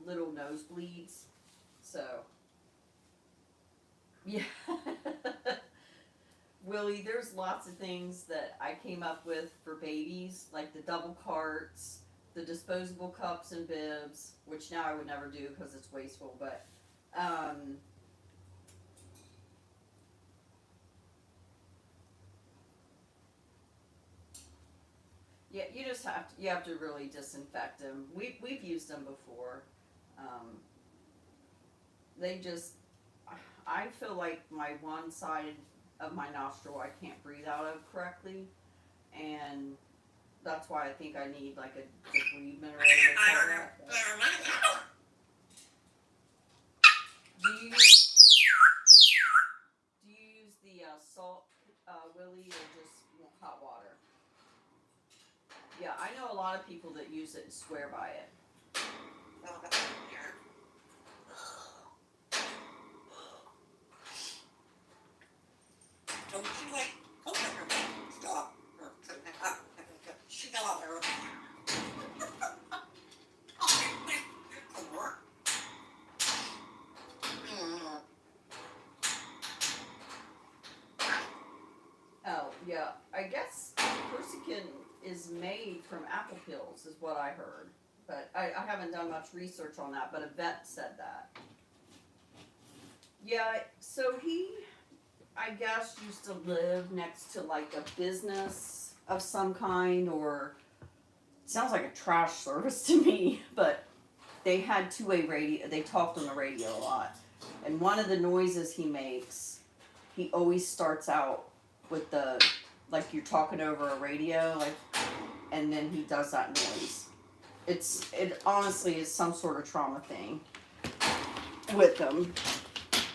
little nosebleeds. So, yeah. Willie, there's lots of things that I came up with for babies, like the double carts, the disposable cups and bibs, which now I would never do because it's wasteful, but yeah, you have to really disinfect them. We've used them before. Um, they just, I feel like my one side of my nostril I can't breathe out of correctly, and that's why I think I need like a debridement or whatever they call that. Do you use the salt, Willie, or just hot water? Yeah, I know a lot of people that use it and swear by it. Don't you like stop? She got all her. Oh, yeah. I guess quercetin is made from apple peels, is what I heard. But I haven't done much research on that, but a vet said that. Yeah, so he, I guess, used to live next to like a business of some kind, or it sounds like a trash service to me, but they had two-way radio, they talked on the radio a lot. And one of the noises he makes, he always starts out with the, like you're talking over a radio, like, and then he does that noise. It honestly is some sort of trauma thing with him.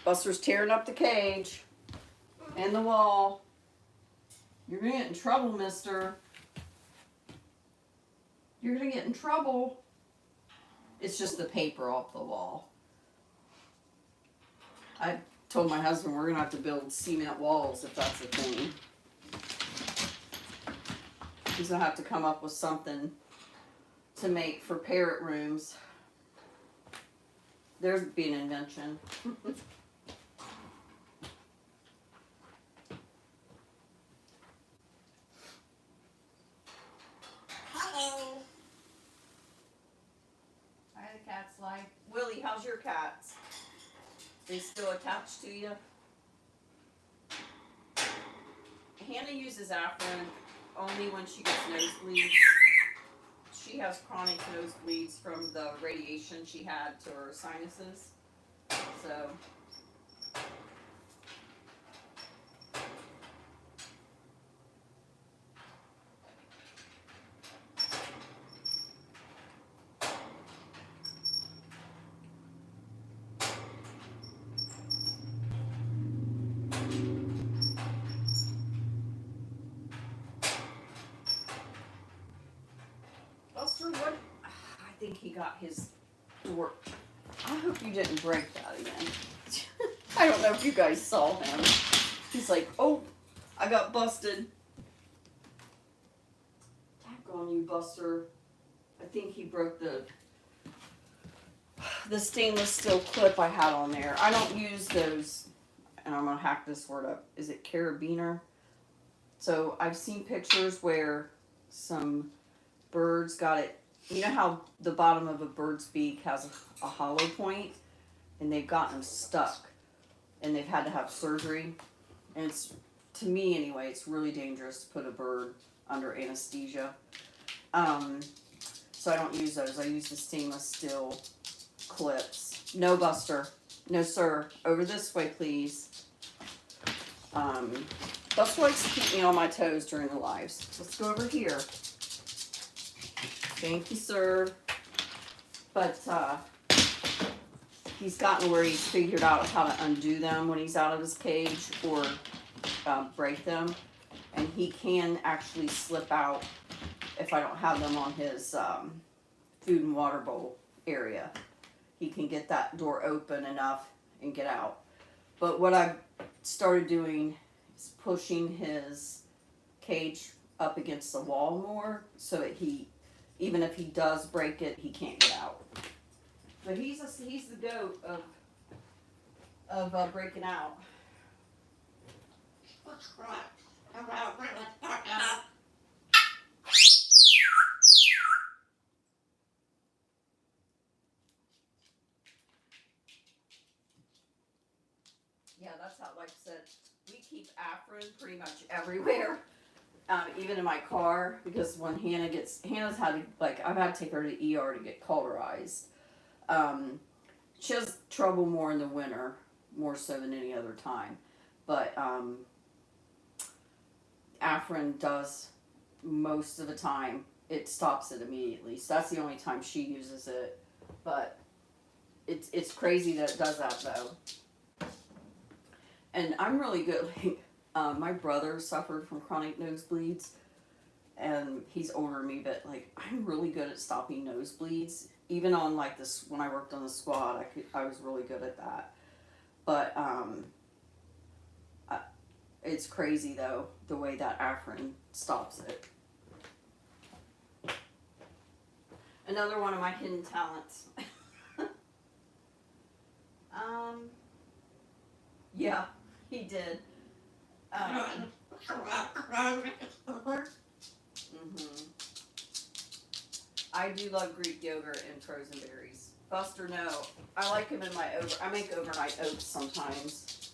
Buster's tearing up the cage and the wall. You're gonna get in trouble, mister. You're gonna get in trouble. It's just the paper off the wall. I told my husband we're gonna have to build cement walls if that's the thing. He's gonna have to come up with something to make for parrot rooms. There's be an invention. Hello. Hi, the cat's life. Willie, how's your cats? They still attached to you? Hannah uses Afrin only when she gets nosebleeds. She has chronic nosebleeds from the radiation she had to her sinuses. So Buster, what? I think he got his door. I hope you didn't break that again. I don't know if you guys saw him. He's like, oh, I got busted. Tag on you, Buster. I think he broke the stainless steel clip I had on there. I don't use those, and I'm gonna hack this word up. Is it carabiner? So I've seen pictures where some birds got it. You know how the bottom of a bird's beak has a hollow point, and they've gotten stuck, and they've had to have surgery. And it's, to me anyway, it's really dangerous to put a bird under anesthesia. So I don't use those. I use the stainless steel clips. No, Buster. No, sir. Over this way, please. Buster likes to keep me on my toes during the lives. Let's go over here. Thank you, sir. But he's gotten where he's figured out how to undo them when he's out of his cage, or break them. And he can actually slip out if I don't have them on his food and water bowl area. He can get that door open enough and get out. But what I've started doing is pushing his cage up against the wall more, so that he, even if he does break it, he can't get out. But he's the goat of breaking out. What's right? About let's start now. Yeah, that's how, like I said, we keep Afrin pretty much everywhere. Even in my car, because when Hannah's had to, like, I've had to take her to the ER to get cauterized. She has trouble more in the winter, more so than any other time. But Afrin does most of the time. It stops it immediately. So that's the only time she uses it. But it's crazy that it does that, though. And I'm really good. Like, my brother suffered from chronic nosebleeds, and he's older than me, but like I'm really good at stopping nosebleeds. Even on like this, when I worked on the squad, I was really good at that. But it's crazy though the way that Afrin stops it. Another one of my hidden talents. Yeah, he did. Mhm. I do love Greek yogurt and frozen berries. Buster, no. I like him in I make overnight oats sometimes.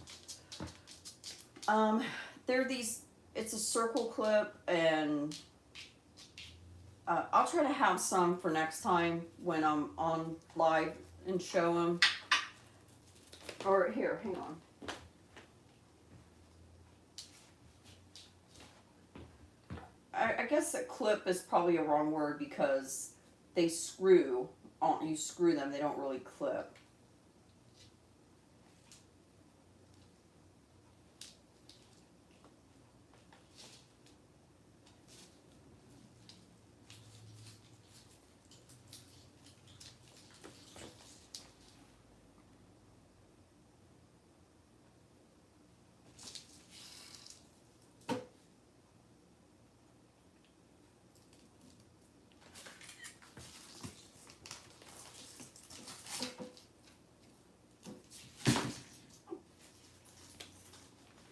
They're these, it's a circle clip, and I'll try to have some for next time when I'm on live and show them. Or here, hang on. I guess a clip is probably a wrong word because they screw on. You screw them; they don't really clip.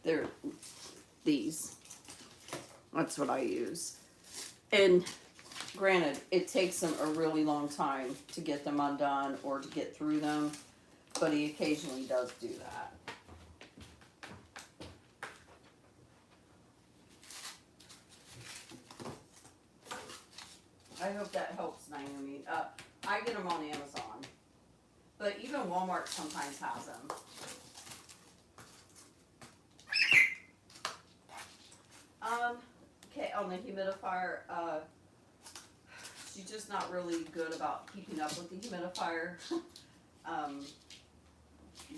They're these. That's what I use. And granted, it takes them a really long time to get them undone or to get through them, but he occasionally does do that. I hope that helps, Naomi. I get them on Amazon, but even Walmart sometimes has them. Okay, on the humidifier, she's just not really good about keeping up with the humidifier.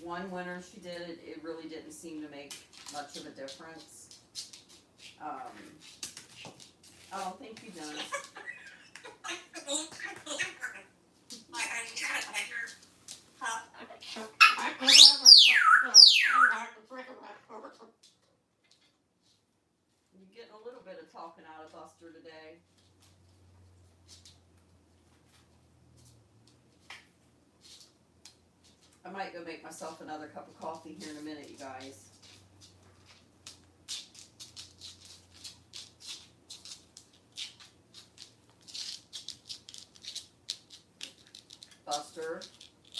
One winter she did it, it really didn't seem to make much of a difference. Oh, thank you, Dennis. You're getting a little bit of talking out of Buster today. I might go make myself another cup of coffee here in a minute, you guys. Buster,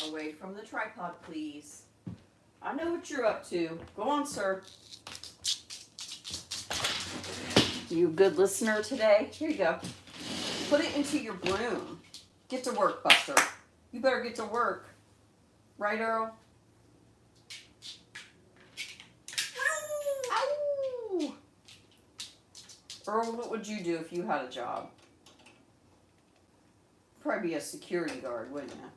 away from the tripod, please. I know what you're up to. Go on, sir. You a good listener today? Here you go. Put it into your broom. Get to work, Buster. You better get to work. Right, Earl? Ow! Earl, what would you do if you had a job? Probably be a security guard, wouldn't you?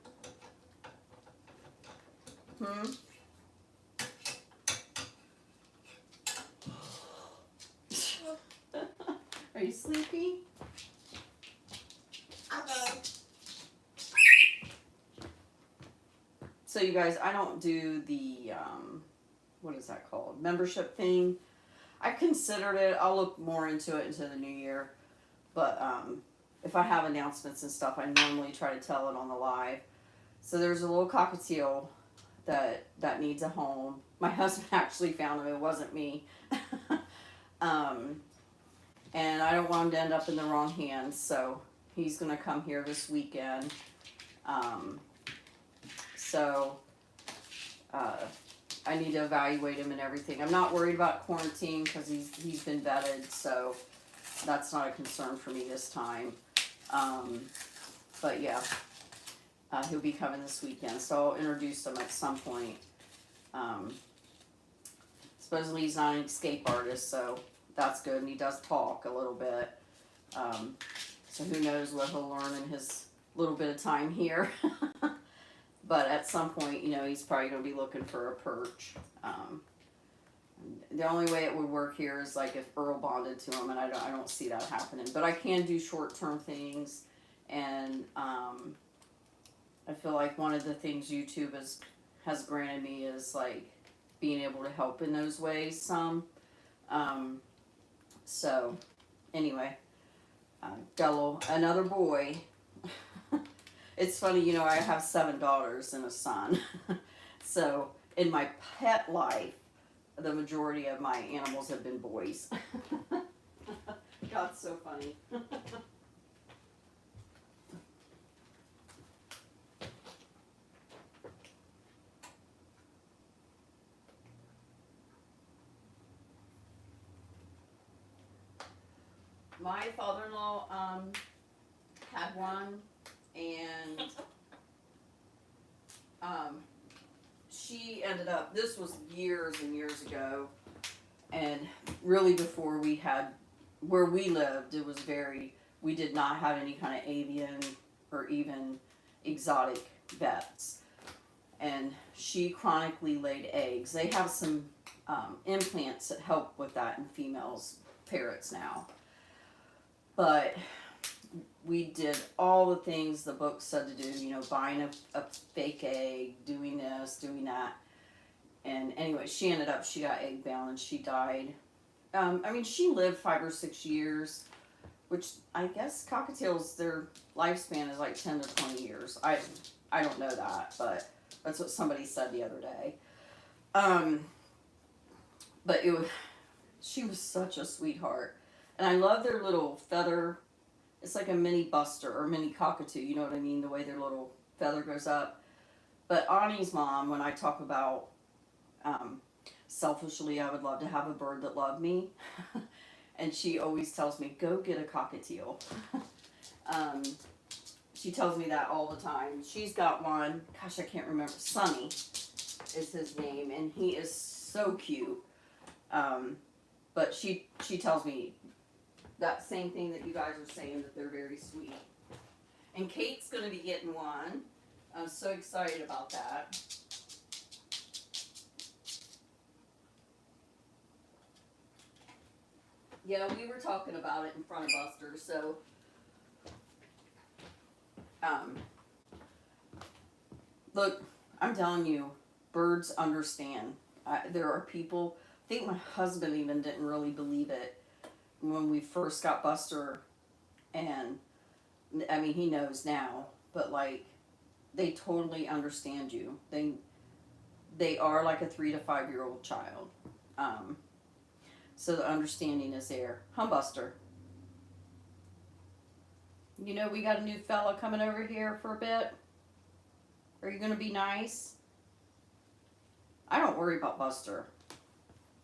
Are you sleepy? So you guys, I don't do the, what is that called? Membership thing. I considered it. I'll look more into it into the new year. But if I have announcements and stuff, I normally try to tell it on the live. So there's a little cockatiel that needs a home. My husband actually found him. It wasn't me. And I don't want him to end up in the wrong hands. So he's going to come here this weekend. So I need to evaluate him and everything. I'm not worried about quarantine because he's been vetted, so that's not a concern for me this time. But yeah, he'll be coming this weekend, so I'll introduce him at some point. Supposedly he's not an escape artist, so that's good, and he does talk a little bit. So who knows what he'll learn in his little bit of time here. But at some point, you know, he's probably going to be looking for a perch. The only way it would work here is like if Earl bonded to him, and I don't see that happening. But I can do short term things, and I feel like one of the things YouTube has granted me is like being able to help in those ways some. So anyway, got another boy. It's funny, you know, I have 7 daughters and a son. So in my pet life, the majority of my animals have been boys. God's so funny. My father-in-law had one, and she ended up, this was years and years ago, and really before we had, where we lived, it was we did not have any kind of avian or even exotic vets. And she chronically laid eggs. They have some implants that help with that in females, parrots now. But we did all the things the book said to do, you know, buying a fake egg, doing this, doing that. And anyway, she got egg bound and she died. I mean, she lived 5 or 6 years, which I guess cockatiels, their lifespan is like 10 to 20 years. I don't know that, but that's what somebody said the other day. But she was such a sweetheart. And I love their little feather. It's like a mini buster or mini cockatoo, you know what I mean? The way their little feather goes up. But Ani's mom, when I talk about selfishly, I would love to have a bird that loved me. And she always tells me, go get a cockatiel. She tells me that all the time. She's got one, gosh, I can't remember. Sunny is his name, and he is so cute. But she tells me that same thing that you guys are saying, that they're very sweet. And Kate's going to be getting one. I'm so excited about that. Yeah, we were talking about it in front of Buster, so look, I'm telling you, birds understand. There are people, I think my husband even didn't really believe it when we first got Buster, and I mean, he knows now, but like, they totally understand you. They are like a 3 to 5 year old child. So the understanding is there. Buster. You know, we got a new fella coming over here for a bit. Are you going to be nice? I don't worry about Buster.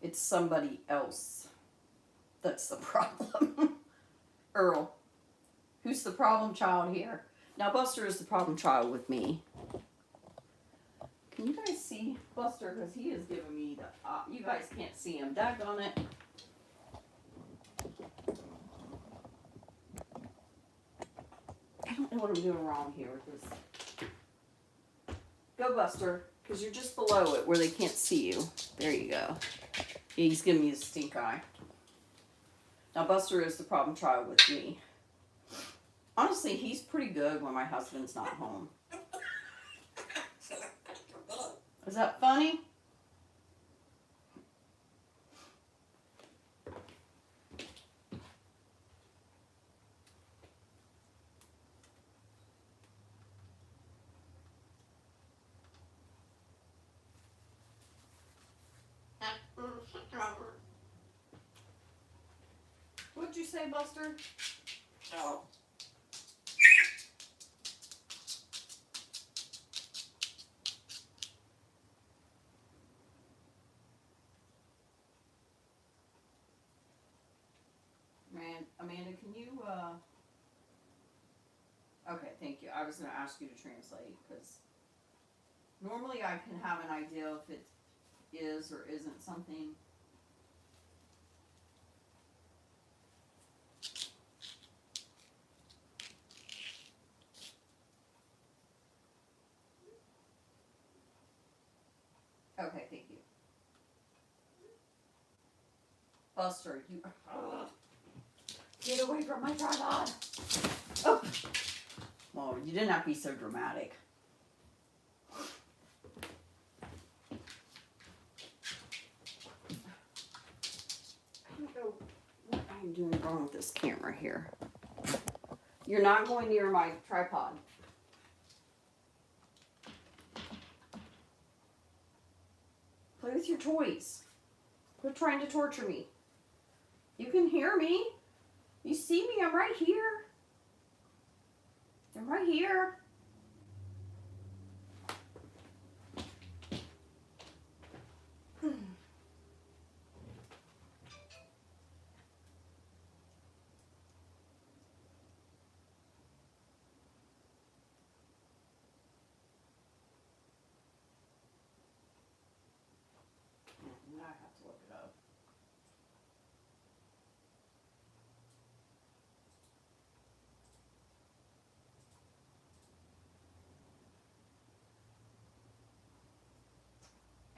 It's somebody else that's the problem. Earl. Who's the problem child here? Now, Buster is the problem child with me. Can you guys see Buster? Because he is giving me the... you guys can't see him. Daggone it. I don't know what I'm doing wrong here with this. Go, Buster, because you're just below it where they can't see you. There you go. He's giving me the stink eye. Now, Buster is the problem child with me. Honestly, he's pretty good when my husband's not home. Is that funny? What'd you say, Buster? No. Amanda, can you, okay, thank you. I was going to ask you to translate, because normally I can have an idea if it is or isn't something. Okay, thank you. Buster, you. Get away from my tripod. Oh. Well, you didn't have to be so dramatic. I don't know what I'm doing wrong with this camera here. You're not going near my tripod. Play with your toys. Quit trying to torture me. You can hear me. You see me. I'm right here. I'm right here. Now I have to look it up.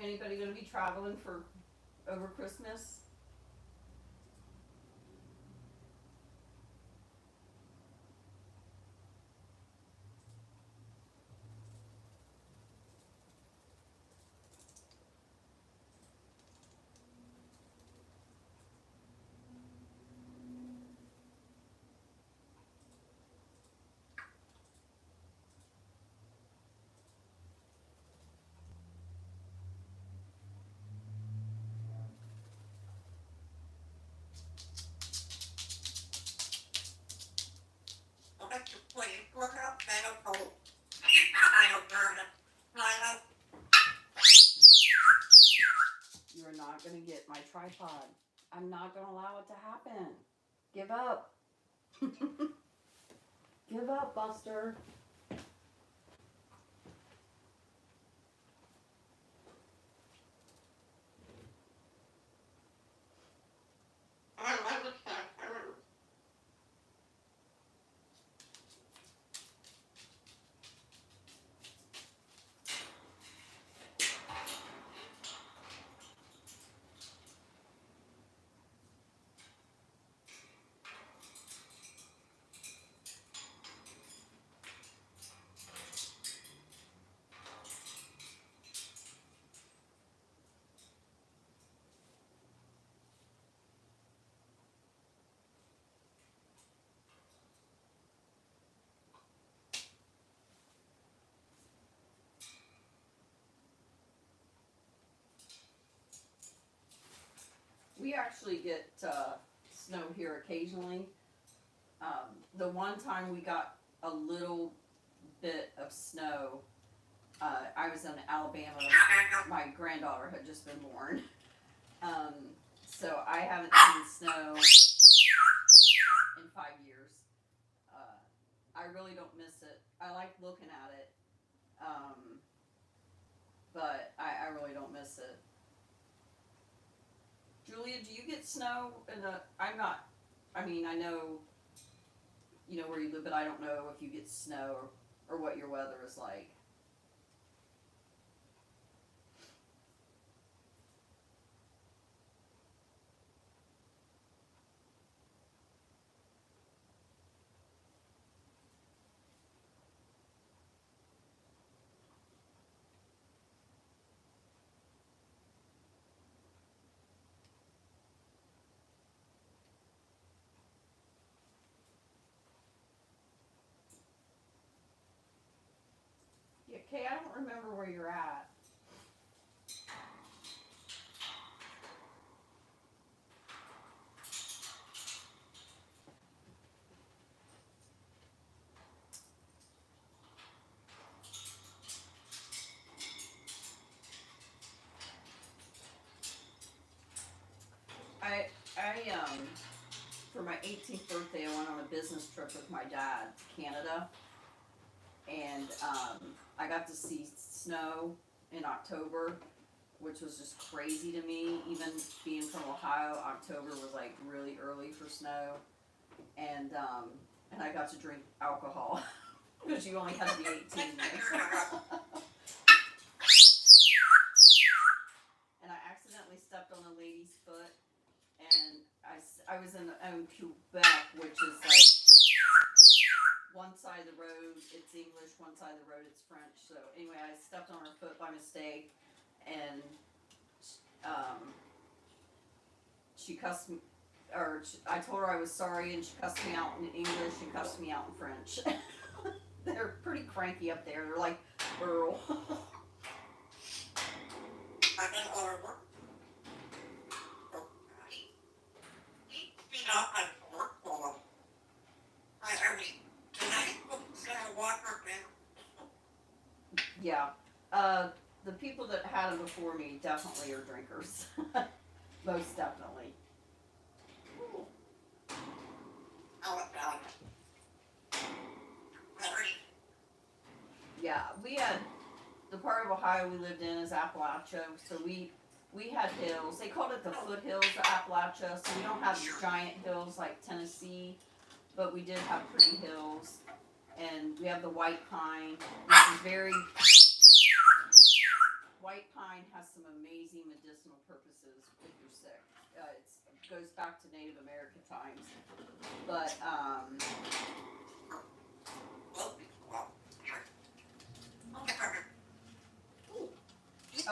Anybody going to be traveling for over Christmas? You are not going to get my tripod. I'm not going to allow it to happen. Give up. Give up, Buster. We actually get snow here occasionally. The one time we got a little bit of snow, I was in Alabama. My granddaughter had just been born. So I haven't seen snow in 5 years. I really don't miss it. I like looking at it, but I really don't miss it. Julia, do you get snow in the? I'm not. I mean, I know, you know where you live, but I don't know if you get snow or what your weather is like. Yeah, Kay, I don't remember where you're at. I for my 18th birthday, I went on a business trip with my dad to Canada, and I got to see snow in October, which was just crazy to me. Even being from Ohio, October was like really early for snow, and I got to drink alcohol because you only had to be 18 and I accidentally stepped on a lady's foot, and I was in Quebec, which is like one side of the road it's English, one side of the road it's French. So anyway, I stepped on her foot by mistake, and she cussed me, or I told her I was sorry, and she cussed me out in English and cussed me out in French. They're pretty cranky up there. They're like, Earl. I'm in Oregon. You know, I work for them. I mean, tonight, I'm gonna walk her down. Yeah. The people that had them before me definitely are drinkers. Most definitely. I went down. Yeah, we had the part of Ohio we lived in is Appalachia, so we had hills. They called it the foothills of Appalachia, so we don't have giant hills like Tennessee, but we did have pretty hills. And we have the white pine, which is very. White pine has some amazing medicinal purposes if you're sick. It goes back to Native American times, but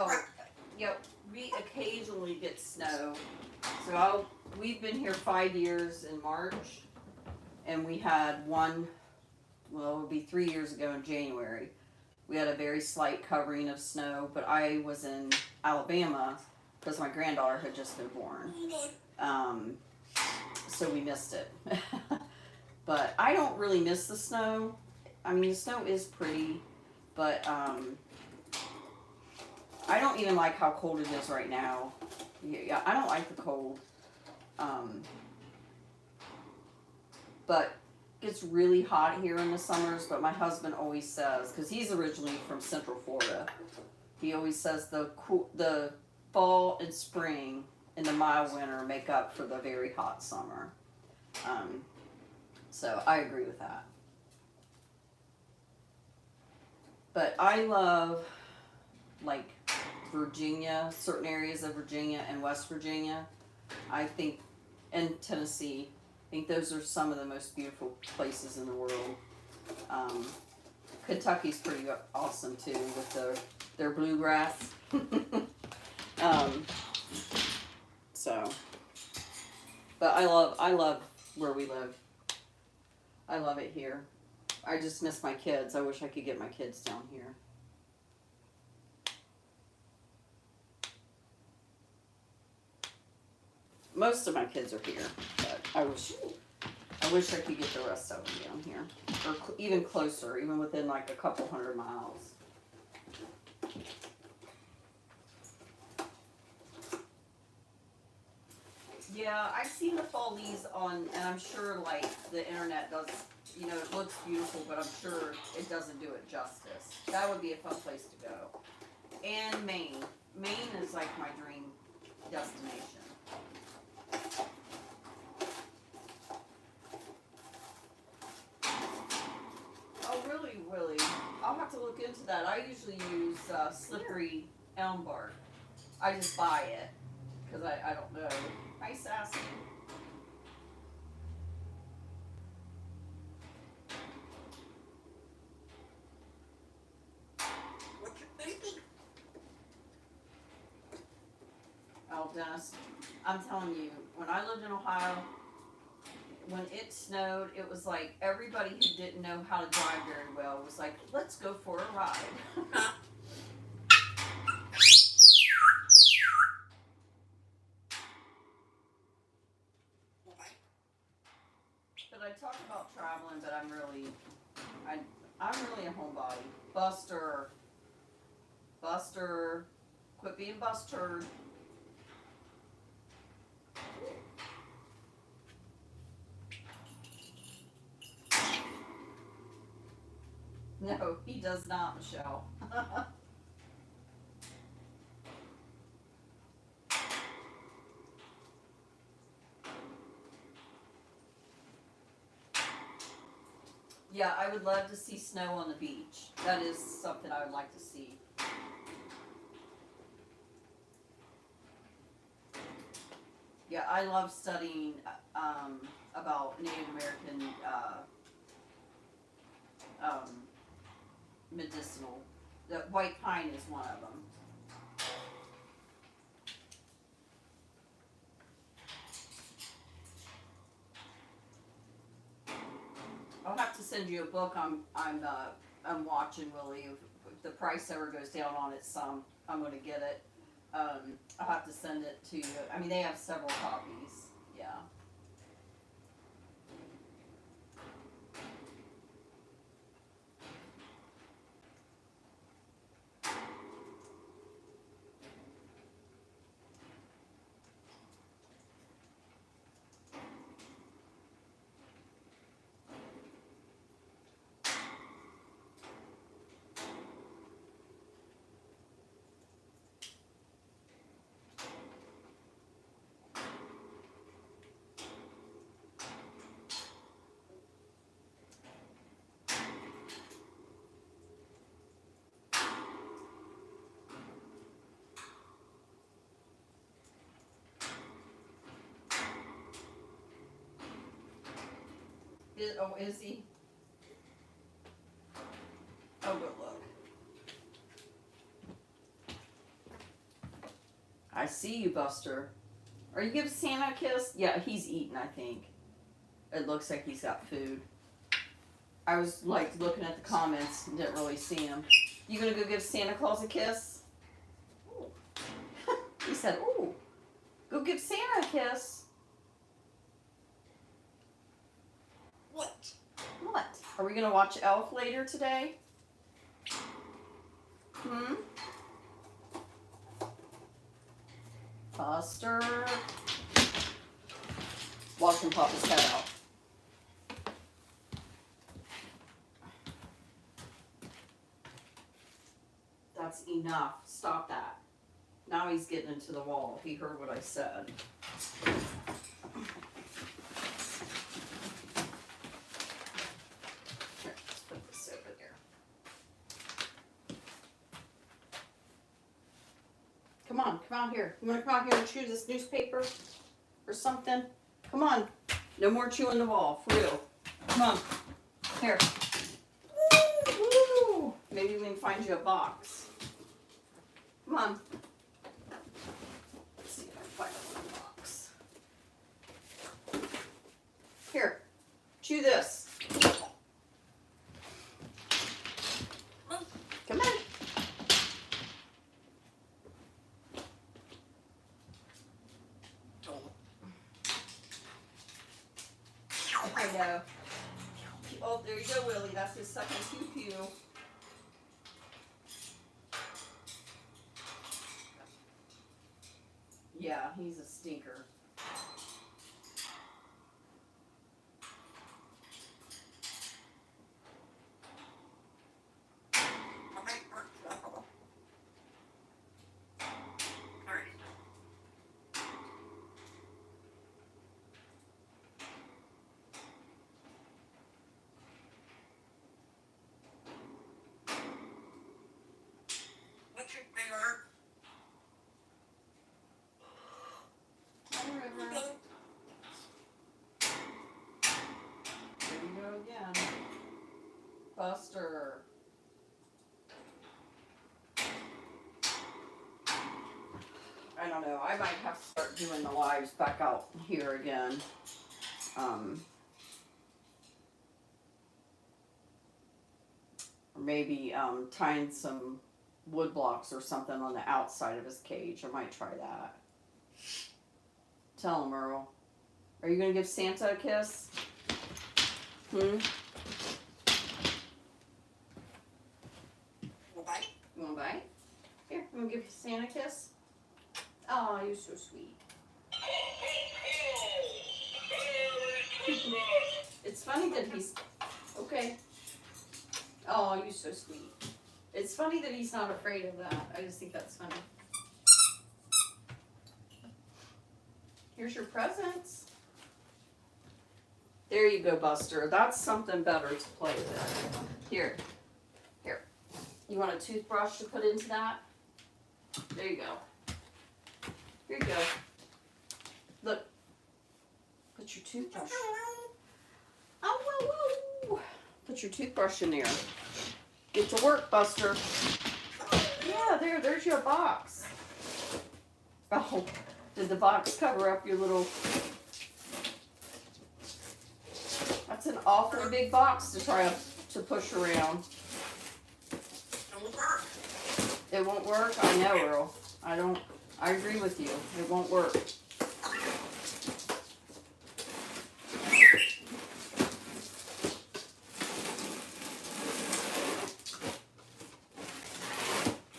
oh, yeah, we occasionally get snow. So we've been here 5 years in March, and we had one. Well, it would be 3 years ago in January. We had a very slight covering of snow, but I was in Alabama because my granddaughter had just been born. So we missed it. But I don't really miss the snow. I mean, the snow is pretty, but I don't even like how cold it is right now. Yeah, I don't like the cold. But it gets really hot here in the summers, but my husband always says, because he's originally from Central Florida, he always says the fall and spring and the mild winter make up for the very hot summer. So I agree with that. But I love, like, Virginia, certain areas of Virginia and West Virginia. I think, and Tennessee. I think those are some of the most beautiful places in the world. Kentucky's pretty awesome too with their bluegrass. So, but I love where we live. I love it here. I just miss my kids. I wish I could get my kids down here. Most of my kids are here, but I wish I could get the rest of them down here, or even closer, even within like a couple 100 miles. Yeah, I've seen the fall leaves on, and I'm sure like the internet does. You know, it looks beautiful, but I'm sure it doesn't do it justice. That would be a fun place to go. And Maine. Maine is like my dream destination. Oh, really, really? I'll have to look into that. I usually use slippery elm bark. I just buy it because I don't know. Hi, Sassy. What you thinking? Oh, Dennis, I'm telling you, when I lived in Ohio, when it snowed, it was like everybody who didn't know how to drive very well was like, let's go for a ride. But I talk about traveling, but I'm really a homebody. Buster, quit being Buster. No, he does not, Michelle. Yeah, I would love to see snow on the beach. That is something I would like to see. Yeah, Yeah, I love studying about Native American medicinal. The white pine is one of them. I'll have to send you a book. I'm watching, Willie. If the price ever goes down on it some, I'm gonna get it. I'll have to send it to you. I mean, they have several copies. Yeah. Is he? Oh, good look. I see you, Buster. Are you giving Santa a kiss? Yeah, he's eating, I think. It looks like he's got food. I was like looking at the comments and didn't really see him. You gonna go give Santa Claus a kiss? Ooh. He said, ooh, go give Santa a kiss. What? What? Are we gonna watch Elf later today? Buster. Watch him pop his head out. That's enough. Stop that. Now he's getting into the wall. He heard what I said. Here, let's put this over there. Come on here. You want to come out here and chew this newspaper or something? Come on. No more chewing the wall, for real. Come on. Here. Woo! Maybe we can find you a box. Come on. Let's see if I can find a box. Here. Chew this. Come on. I know. Oh, there you go, Willie. That's his second pew-pew. Yeah, he's a stinker. What's your favorite? River. There you go again. Buster. I don't know. I might have to start doing the lives back out here again. Or maybe tying some wood blocks or something on the outside of his cage. I might try that. Tell him, Earl. Are you going to give Santa a kiss? You want to bite? Here, I'm going to give Santa a kiss. Oh, you're so sweet. It's funny that he's... Okay. Oh, you're so sweet. It's funny that he's not afraid of that. I just think that's funny. Here's your presents. There you go, Buster. That's something better to play with. Here. Here. You want a toothbrush to put into that? There you go. Here you go. Look. Put your toothbrush. Oh, whoa, whoa. Put your toothbrush in there. Get to work, Buster. Yeah, there's your box. Oh, did the box cover up your little... That's an awfully big box to try to push around. It won't work? I know, Earl. I agree with you. It won't work.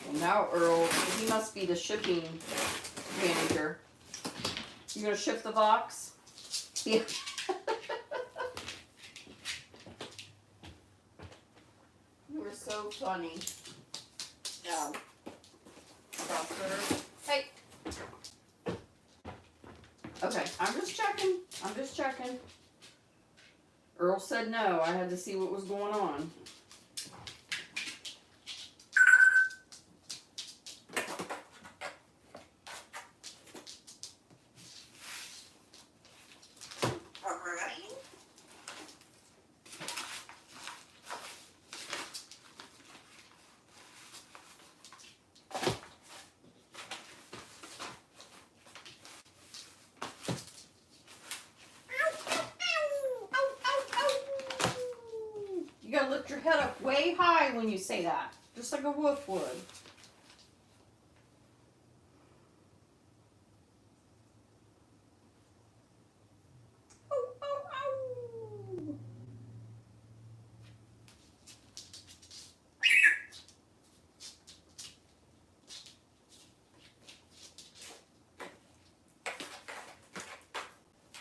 Well, now Earl, he must be the shipping manager. You gonna ship the box? Yeah. You were so funny. Yeah. Buster. Hey. Okay, I'm just checking. Earl said no. I had to see what was going on. Alright. You gotta lift your head up way high when you say that. Just like a wolf would. Ow, ow, ow.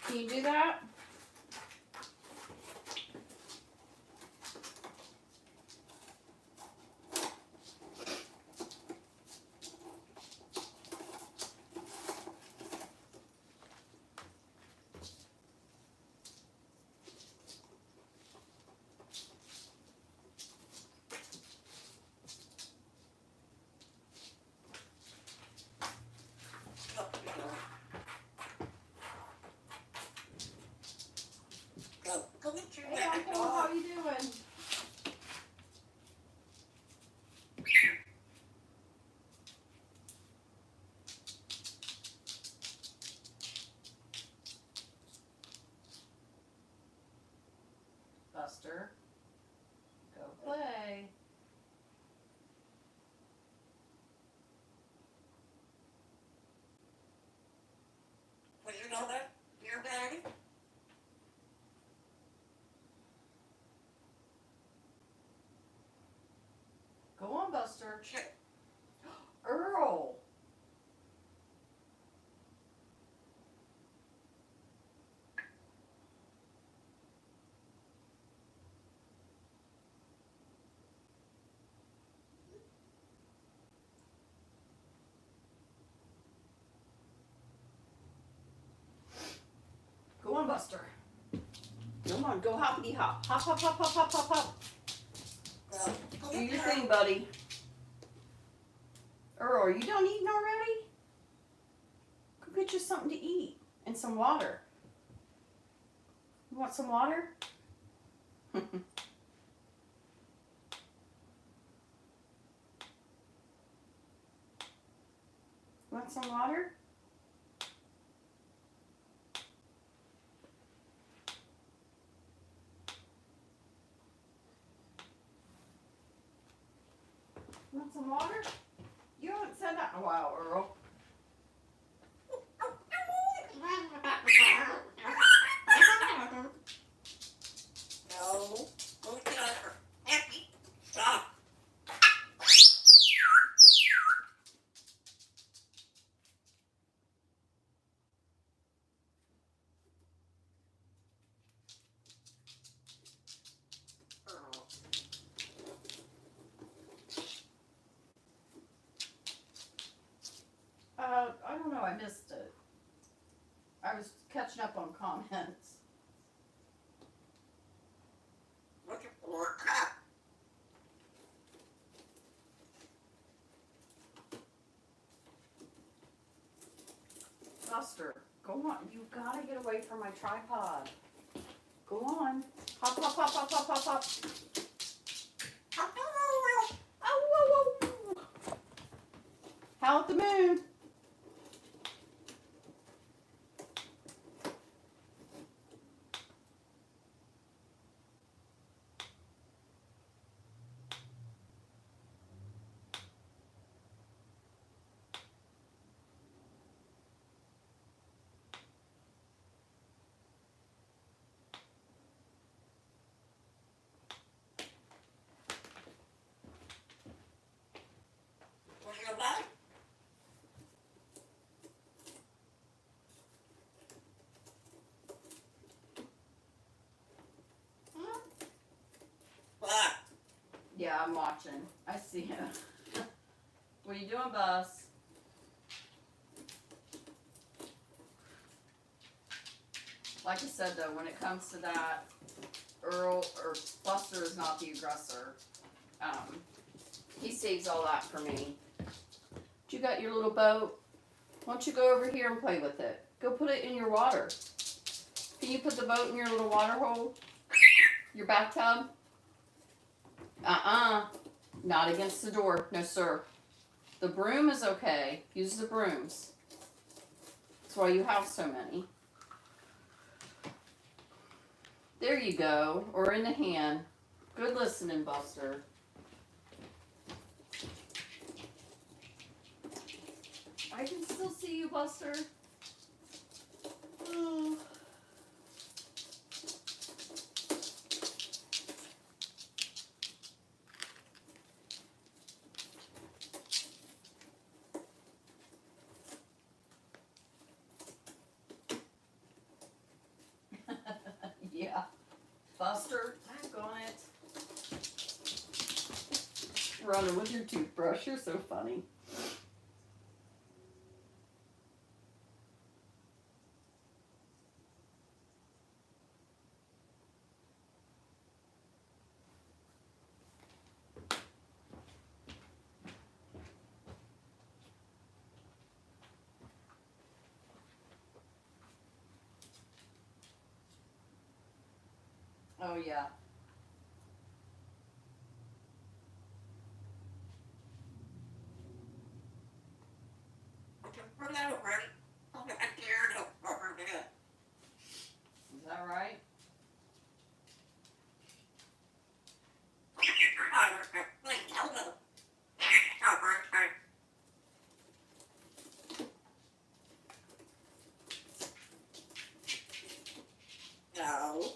Can you do that? Go get your Hey, Uncle, how you doing? Buster, go play. Well, you know that? Your daddy? Go on, Buster. Shit. Earl. Go on, Buster. Come on, go hoppity hop. Hop, hop, hop, hop, hop, hop, hop. Go Do get your your thing, buddy. Earl, are you done eating already? Go get you something to eat and some water. You want some water? Want some water? Want some water? You haven't said that in a while, Earl. No. Go get her. Happy. Stop. I don't know, I missed it. I was catching up on comments. Looking for crap. Buster, Go on. You gotta get away from my tripod. Go on. Hop, hop, hop, hop, hop, hop, hop. Oh, whoa, whoa. Howl at the moon. Want to go back? What? Yeah, I'm watching. I see him. What are you doing, Bus? Like I said, though, when it comes to that, Earl or Buster is not the aggressor. He saves all that for me. You got your little boat. Why don't you go over here and play with it? Go put it in your water. Can you put the boat in your little water hole? Your bathtub? Not against the door. No, sir. The broom is okay. Use the brooms. That's why you have so many. There you go. Or in the hand. Good listening, Buster. I can still see you, Buster. Oh. Yeah. Buster, daggone it. Running with your toothbrush. You're so funny. Oh, yeah. Put that over. I'm going to tear it over there. Is that right? No.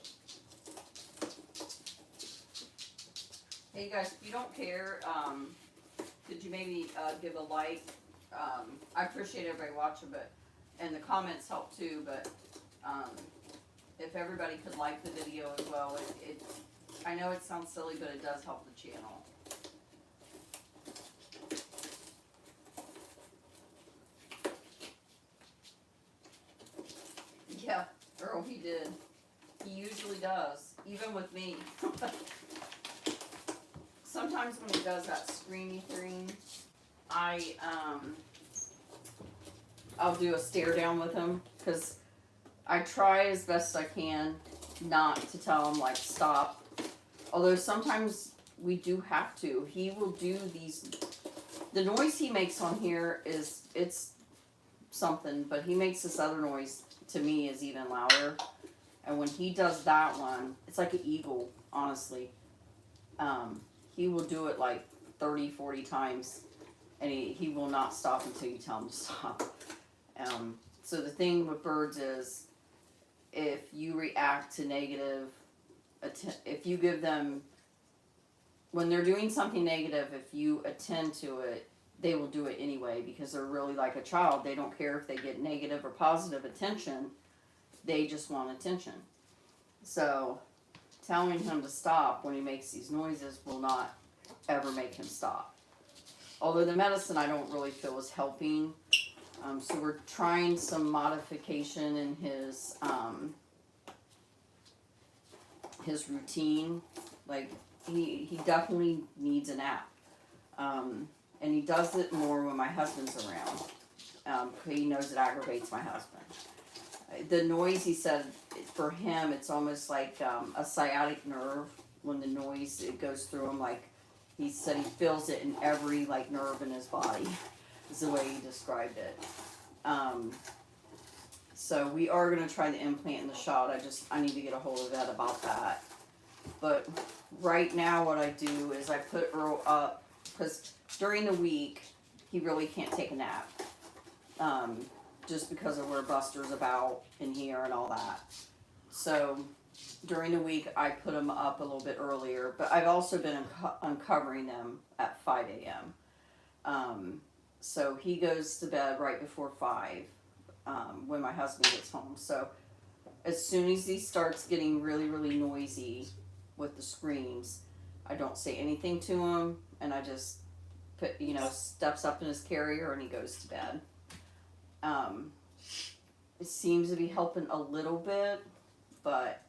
Hey, you guys, if you don't care, could you maybe give a like? I appreciate everybody watching, but and the comments help too. But if everybody could like the video as well, I know it sounds silly, but it does help the channel. Yeah, Earl, he did. He usually does, even with me. Sometimes when he does that screamy thing, I'll do a stare down with him, because I try as best I can not to tell him, like, stop. Although sometimes we do have to. He will do these, the noise he makes on here it's something, but he makes this other noise, to me, is even louder. And when he does that one, it's like an eagle, honestly. He will do it like 30, 40 times, and he will not stop until you tell him to stop. So the thing with birds is, if you react to negative, if you give them, when they're doing something negative, if you attend to it, they will do it anyway, because they're really like a child. They don't care if they get negative or positive attention. They just want attention. So telling him to stop when he makes these noises will not ever make him stop. Although the medicine I don't really feel is helping. So we're trying some modification in his routine. Like, he definitely needs a nap. And he does it more when my husband's around. He knows it aggravates my husband. The noise, he said, for him, it's almost like a sciatic nerve when the noise it goes through him. Like he said, he feels it in every like nerve in his body. Is the way he described it. So we are gonna try the implant in the shot. I need to get a hold of Ed about that. But right now, what I do is I put Earl up because during the week he really can't take a nap. Just because of where Buster's about in here and all that. So during the week, I put them up a little bit earlier, but I've also been uncovering them at 5 a.m. So he goes to bed right before 5 when my husband gets home. So as soon as he starts getting really, really noisy with the screams, I don't say anything to him, and I just put, steps up in his carrier and he goes to bed. It seems to be helping a little bit, but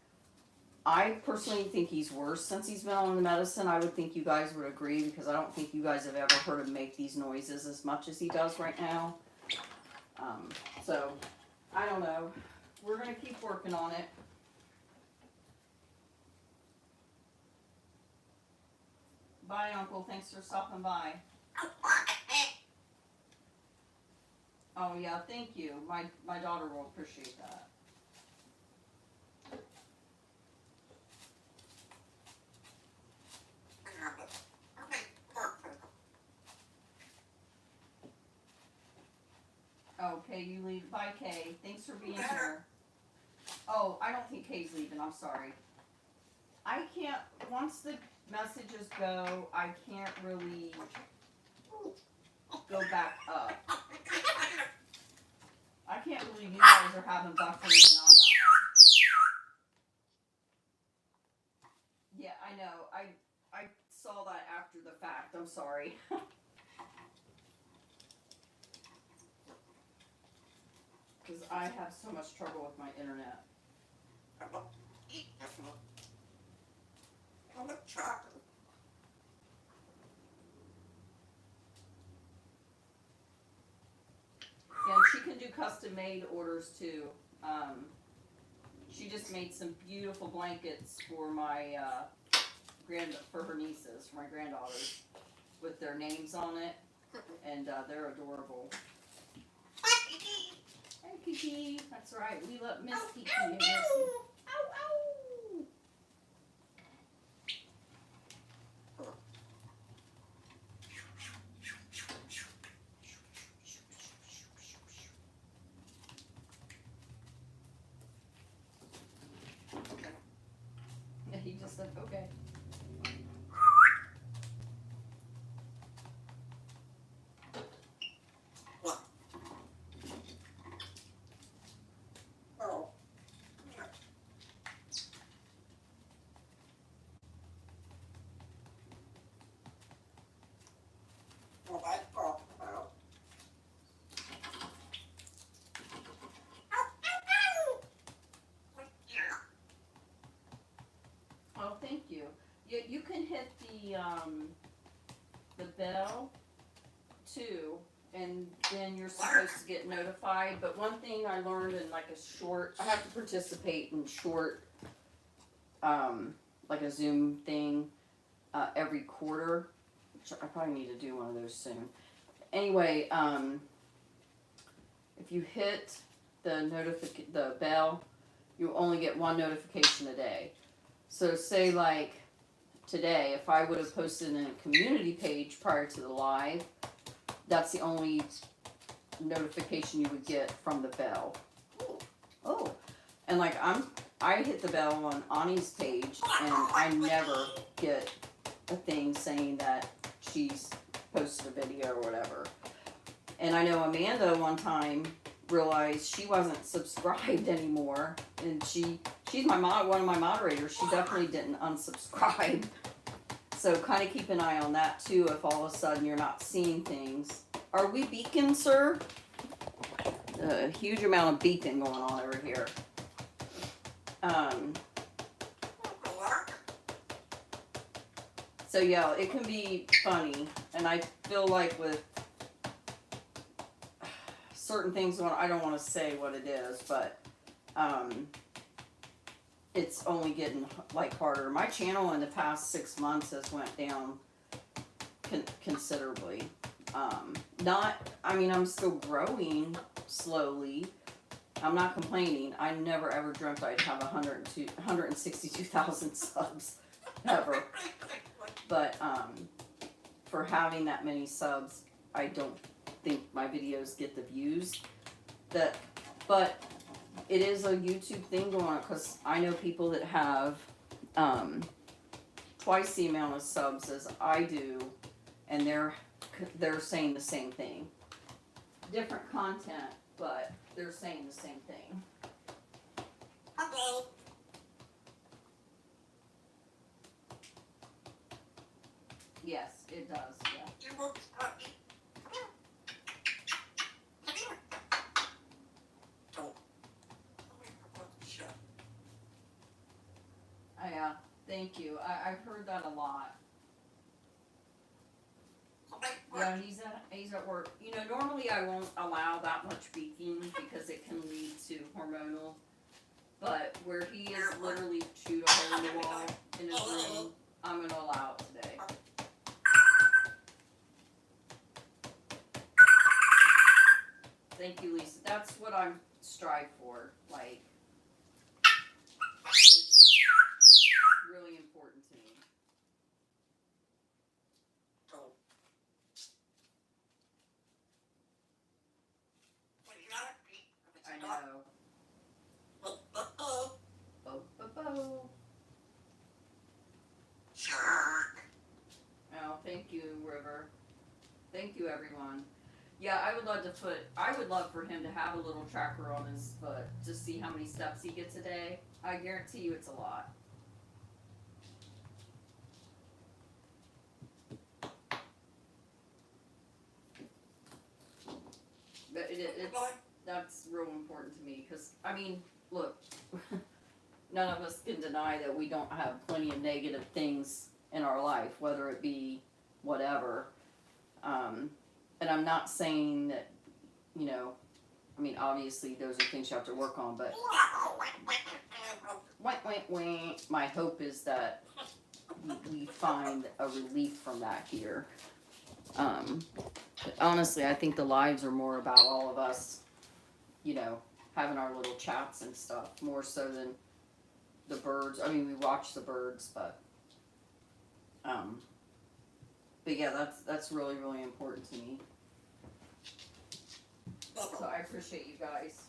I personally think he's worse since he's been on the medicine. I would think you guys would agree because I don't think you guys have ever heard him make these noises as much as he does right now. So, I don't know. We're going to keep working on it. Bye, Uncle. Thanks for stopping by. Oh yeah, thank you. My daughter will appreciate that. Oh, Kay, you leave. Bye, Kay. Thanks for being here. Oh, I don't think Kay's leaving. I'm sorry. I can't. Once the messages go, I can't really go back up. I can't believe you guys are having buffering and I'm not. Yeah, I know. I saw that after the fact. I'm sorry. Because I have so much trouble with my internet. Yeah, and she can do custom made orders too. She just made some beautiful blankets for my for her nieces, for my granddaughters, with their names on it, and they're adorable. Hey, Kiki. That's right. We love Miss Kiki. Ow, ow, ow. Yeah, he just said, okay. Oh, thank you. You can hit the bell too, and then you're supposed to get notified. But one thing I learned in like I have to participate in short, like a Zoom thing, every quarter, which I probably need to do one of those soon. Anyway, if you hit the bell, you only get one notification a day. So say like today, if I would have posted in a community page prior to the live, that's the only notification you would get from the bell. Oh, and like I hit the bell on Ani's page, and I never get a thing saying that she's posted a video or whatever. And I know Amanda one time realized she wasn't subscribed anymore, and she's one of my moderators. She definitely didn't unsubscribe. So kind of keep an eye on that too. If all of a sudden you're not seeing things, are we beacon, sir? A huge amount of beacon going on over here. So yeah, it can be funny, and I feel like with certain things, I don't want to say what it is, but it's only getting like harder. My channel in the past 6 months has went down considerably. I'm still growing slowly. I'm not complaining. I never ever dreamt I'd have 162,000 subs ever. But for having that many subs, I don't think my videos get the views but it is a YouTube thing going on, because I know people that have twice the amount of subs as I do, and they're saying the same thing. Different content, but they're saying the same thing. Okay. Yes, it does. Yeah. You will start me. Come here. Oh. Shut. Thank you. I've heard that a lot. Okay. Yeah, he's at work. You know, normally I won't allow that much beaking because it can lead to hormonal. But where he is literally chewed a hole in the wall in his room, I'm gonna allow it today. Thank you, Lisa. That's what I'm strive for. Like, it's really important to me. Oh. Well, you gotta be. I know. Oh. Bo. Sure. Oh, thank you, River. Thank you, everyone. Yeah, I would love for him to have a little tracker on his foot to see how many steps he gets a day. I guarantee you it's a lot. But that's real important to me, because, I mean, look, none of us can deny that we don't have plenty of negative things in our life, whether it be whatever. And I'm not saying that, you know, I mean, obviously those are things you have to work on, but my hope is that we find a relief from that here. But honestly, I think the lives are more about all of us, you know, having our little chats and stuff, more so than the birds. I mean, we watch the birds, but yeah, that's really, really important to me. So I appreciate you guys.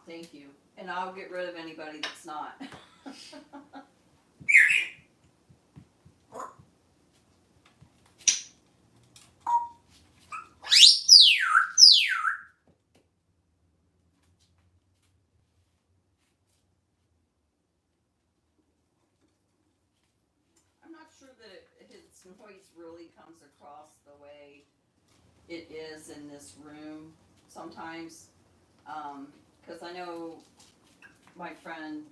Thank you. And I'll get rid of anybody that's not. I'm not sure that his voice really comes across the way it is in this room sometimes. Because I know my friend,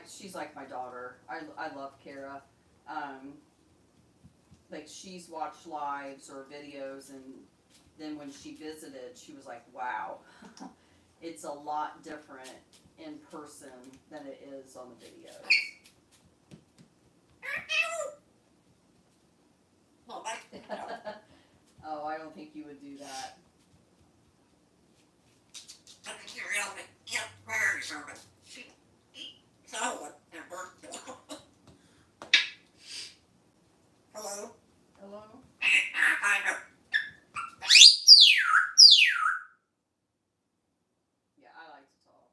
she's like my daughter. I love Kara. Like, she's watched lives or videos, and then when she visited, she was like, wow, it's a lot different in person than it is on the videos. Oh, I don't think you would do that. Hello? Hello? Yeah, I like to talk.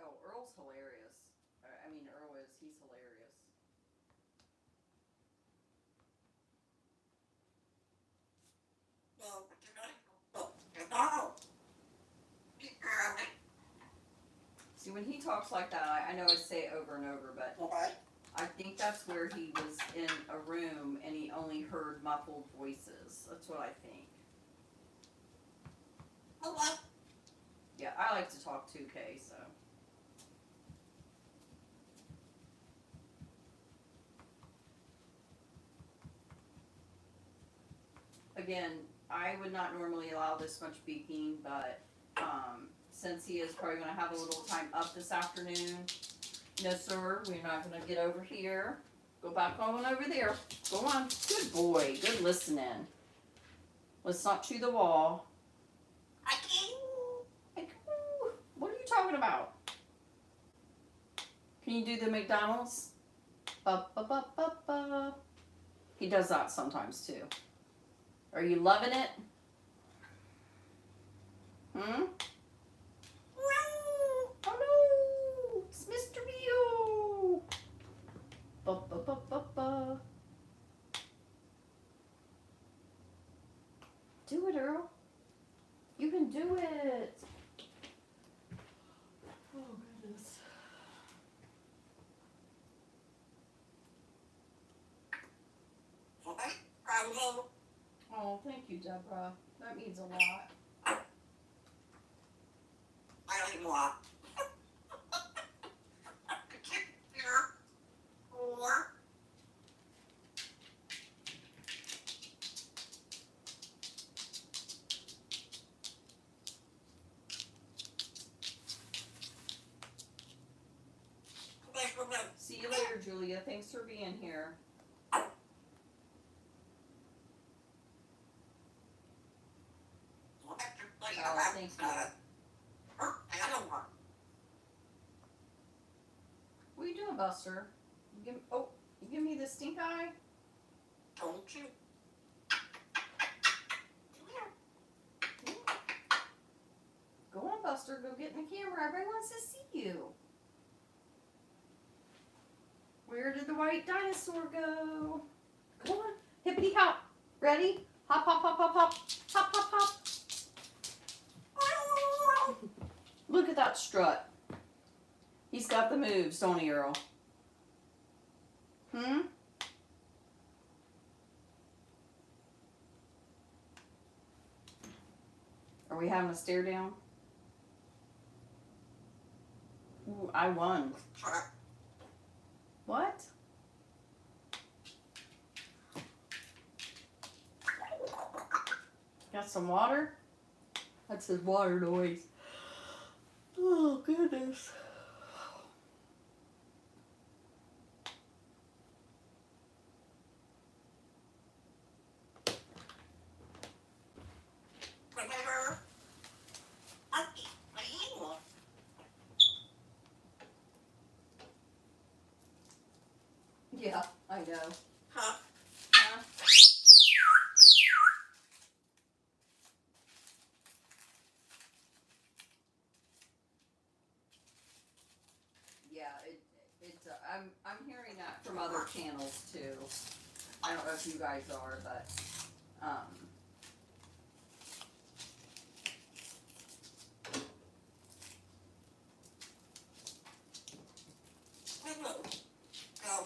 Oh, Earl's hilarious. He's hilarious. See, when he talks like that, I know I say it over and over, but I think that's where he was in a room and he only heard muffled voices. That's what I think. Hello? Yeah, I like to talk too, Kay, so. Again, I would not normally allow this much beaking, but since he is probably going to have a little time up this afternoon, no sir, we're not going to get over here. Go back on over there. Go on. Good boy. Good listening. Let's not chew the wall. I can't. What are you talking about? Can you do the McDonald's? Up, up, up, up, up. He does that sometimes too. Are you loving it? Hmm? Oh no! It's Mr. Bio! Ba, ba, ba, ba, ba. Do it, Earl. You can do it. Oh, goodness. Oh, thank you, Deborah. That means a lot. I don't even want. See you later, Julia. Thanks for being here. Oh, thank you. What are you doing, Buster? You give me the stink eye? Don't you? Go on, Buster. Go get in the camera. Everybody wants to see you. Where did the white dinosaur go? Come on. Hippity hop. Ready? Hop, hop, hop, hop, hop. Hop, hop, hop. Look at that strut. He's got the moves, don't he, Earl? Hmm? Are we having a stare down? Ooh, I won. What? Got some water? That's his water noise. Oh, goodness. Yeah, I know. Huh? Huh? Yeah, I'm hearing that from other channels too. I don't know if you guys are, but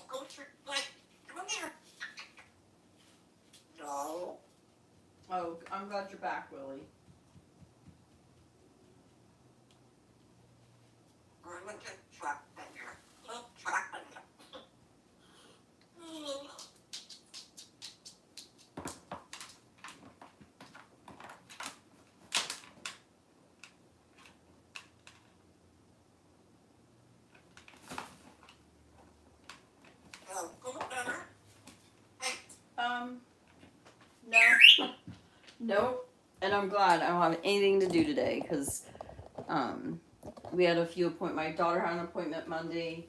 Go come here. No. oh, I'm glad you're back, Willie. No. Nope. And I'm glad I don't have anything to do today because we had a few appointments. My daughter had an appointment Monday.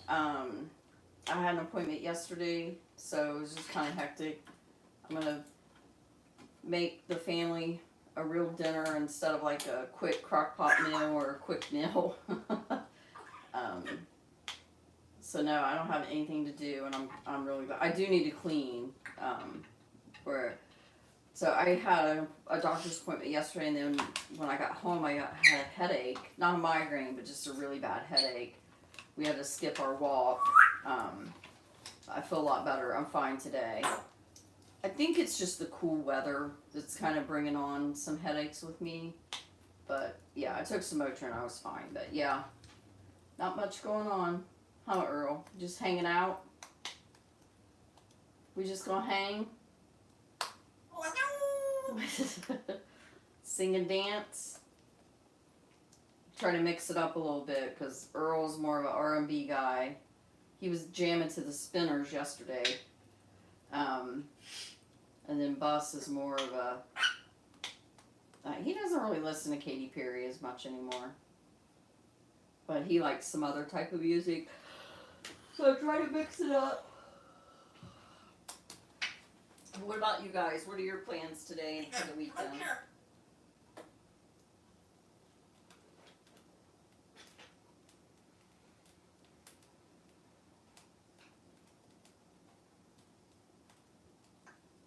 I had an appointment yesterday, so it was just kind of hectic. I'm gonna make the family a real dinner instead of like a quick crock pot meal or a quick meal. So no, I don't have anything to do, and I'm really glad. I do need to clean. So I had a doctor's appointment yesterday, and then when I got home, had a headache. Not a migraine, but just a really bad headache. We had to skip our walk. I feel a lot better. I'm fine today. I think it's just the cool weather that's kind of bringing on some headaches with me. But yeah, I took some Motrin, I was fine. But yeah, not much going on. Huh, Earl? Just hanging out? We just gonna hang? Sing and dance? Try to mix it up a little bit because Earl's more of an R&B guy. He was jamming to the Spinners yesterday. And then Bus is more of a... he doesn't really listen to Katy Perry as much anymore. But he likes some other type of music. So I try to mix it up. What about you guys? What are your plans today and for the weekend?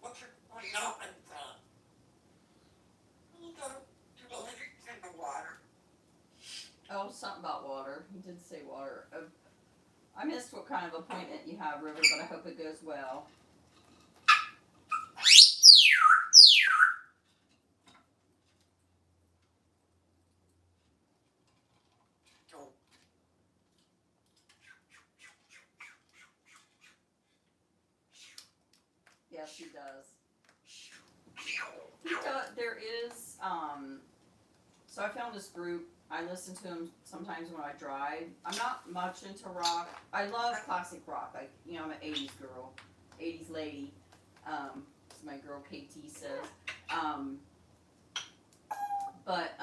What's your point up and you go to the living in the water? Oh, something about water. He did say water. I missed what kind of appointment you have, River, but I hope it goes well. Yes, he does. There is, so I found this group. I listen to them sometimes when I drive. I'm not much into rock. I love classic rock. I'm an 80s girl, 80s lady, as my girl KT says. But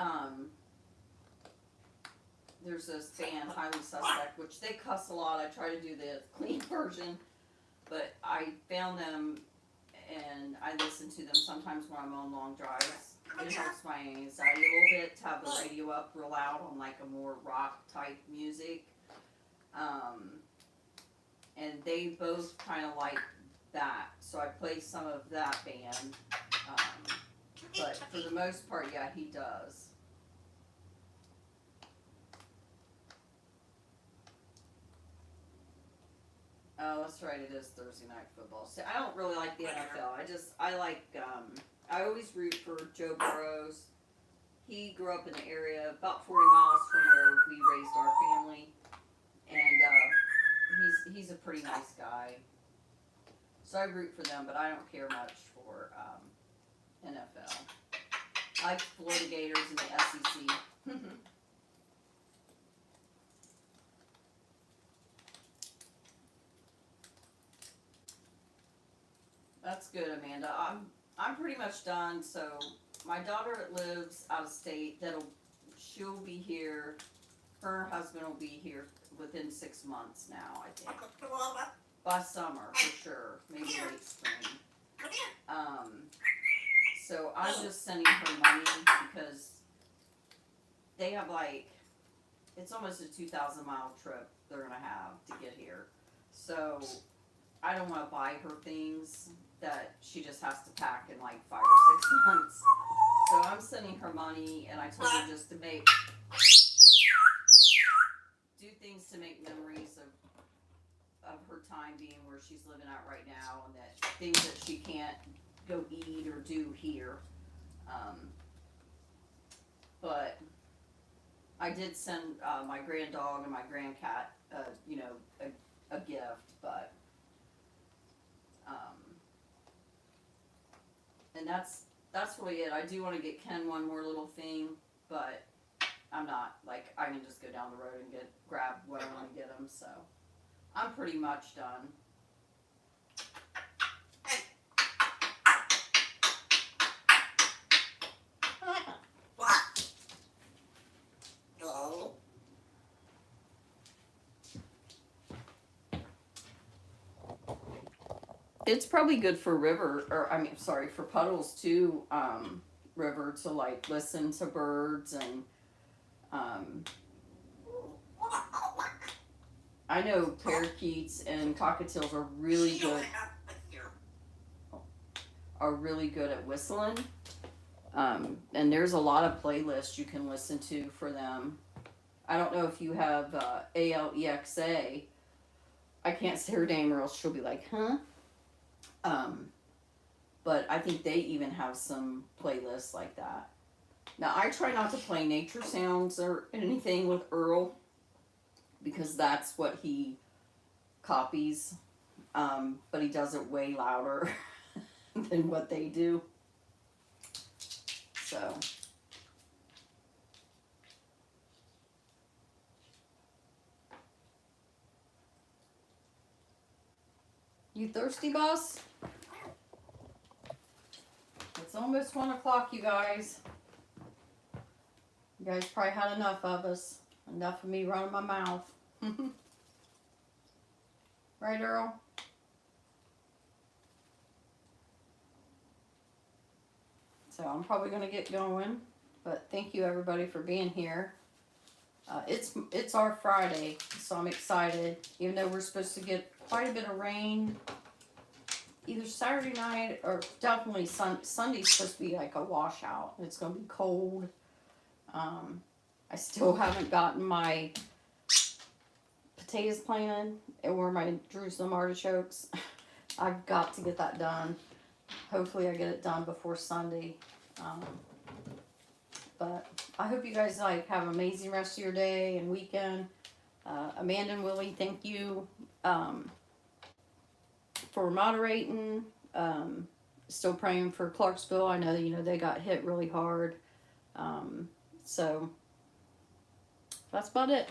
there's this band, Highly Suspect, which they cuss a lot. I try to do the clean version, but I found them and I listen to them sometimes when I'm on long drives. It helps my anxiety a little bit to have the radio up real loud on like a more rock type music. And they both kind of like that, so I play some of that band. But for the most part, yeah, he does. Oh, that's right. It is Thursday night football. See, I don't really like the NFL. I like, I always root for Joe Burrows. He grew up in the area about 40 miles from where we raised our family. And he's a pretty nice guy. So I root for them, but I don't care much for NFL. I like Florida Gators and the SEC. That's good, Amanda. I'm pretty much done. So my daughter lives out of state. She'll be here. Her husband will be here within 6 months now, I think. By summer, for sure. Maybe late spring. So I'm just sending her money because they have it's almost a 2,000 mile trip they're going to have to get here. So I don't want to buy her things that she just has to pack in 5 or 6 months. So I'm sending her money, and I told her just to do things to make memories of her time being where she's living at right now, and that things that she can't go eat or do here. But I did send my grand dog and my grand cat, a gift, but and that's really it. I do want to get Ken one more little thing, but I'm not I can just go down the road and grab what I want to get him. So I'm pretty much done. No. It's probably good for for Puddles too, River, to listen to birds and I know parakeets and cockatoos are really good at whistling. And there's a lot of playlists you can listen to for them. I don't know if you have Alexa. I can't say her name or else she'll be like, huh? But I think they even have some playlists like that. Now, I try not to play nature sounds or anything with Earl because that's what he copies. But he does it way louder than what they do. So. You thirsty, boss? It's almost 1 o'clock, you guys. You guys probably had enough of us. Enough of me running my mouth. Right, Earl? So I'm probably going to get going. But thank you, everybody, for being here. It's our Friday, so I'm excited. Even though we're supposed to get quite a bit of rain. Either Saturday night or definitely Sunday's supposed to be like a washout. It's going to be cold. I still haven't gotten my potatoes planted or my Jerusalem artichokes. I've got to get that done. Hopefully I get it done before Sunday. But I hope you guys have an amazing rest of your day and weekend. Amanda and Willie, thank you for moderating. Still praying for Clarksville. I know they got hit really hard. So that's about it.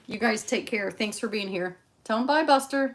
You guys take care. Thanks for being here. Tell them bye, Buster.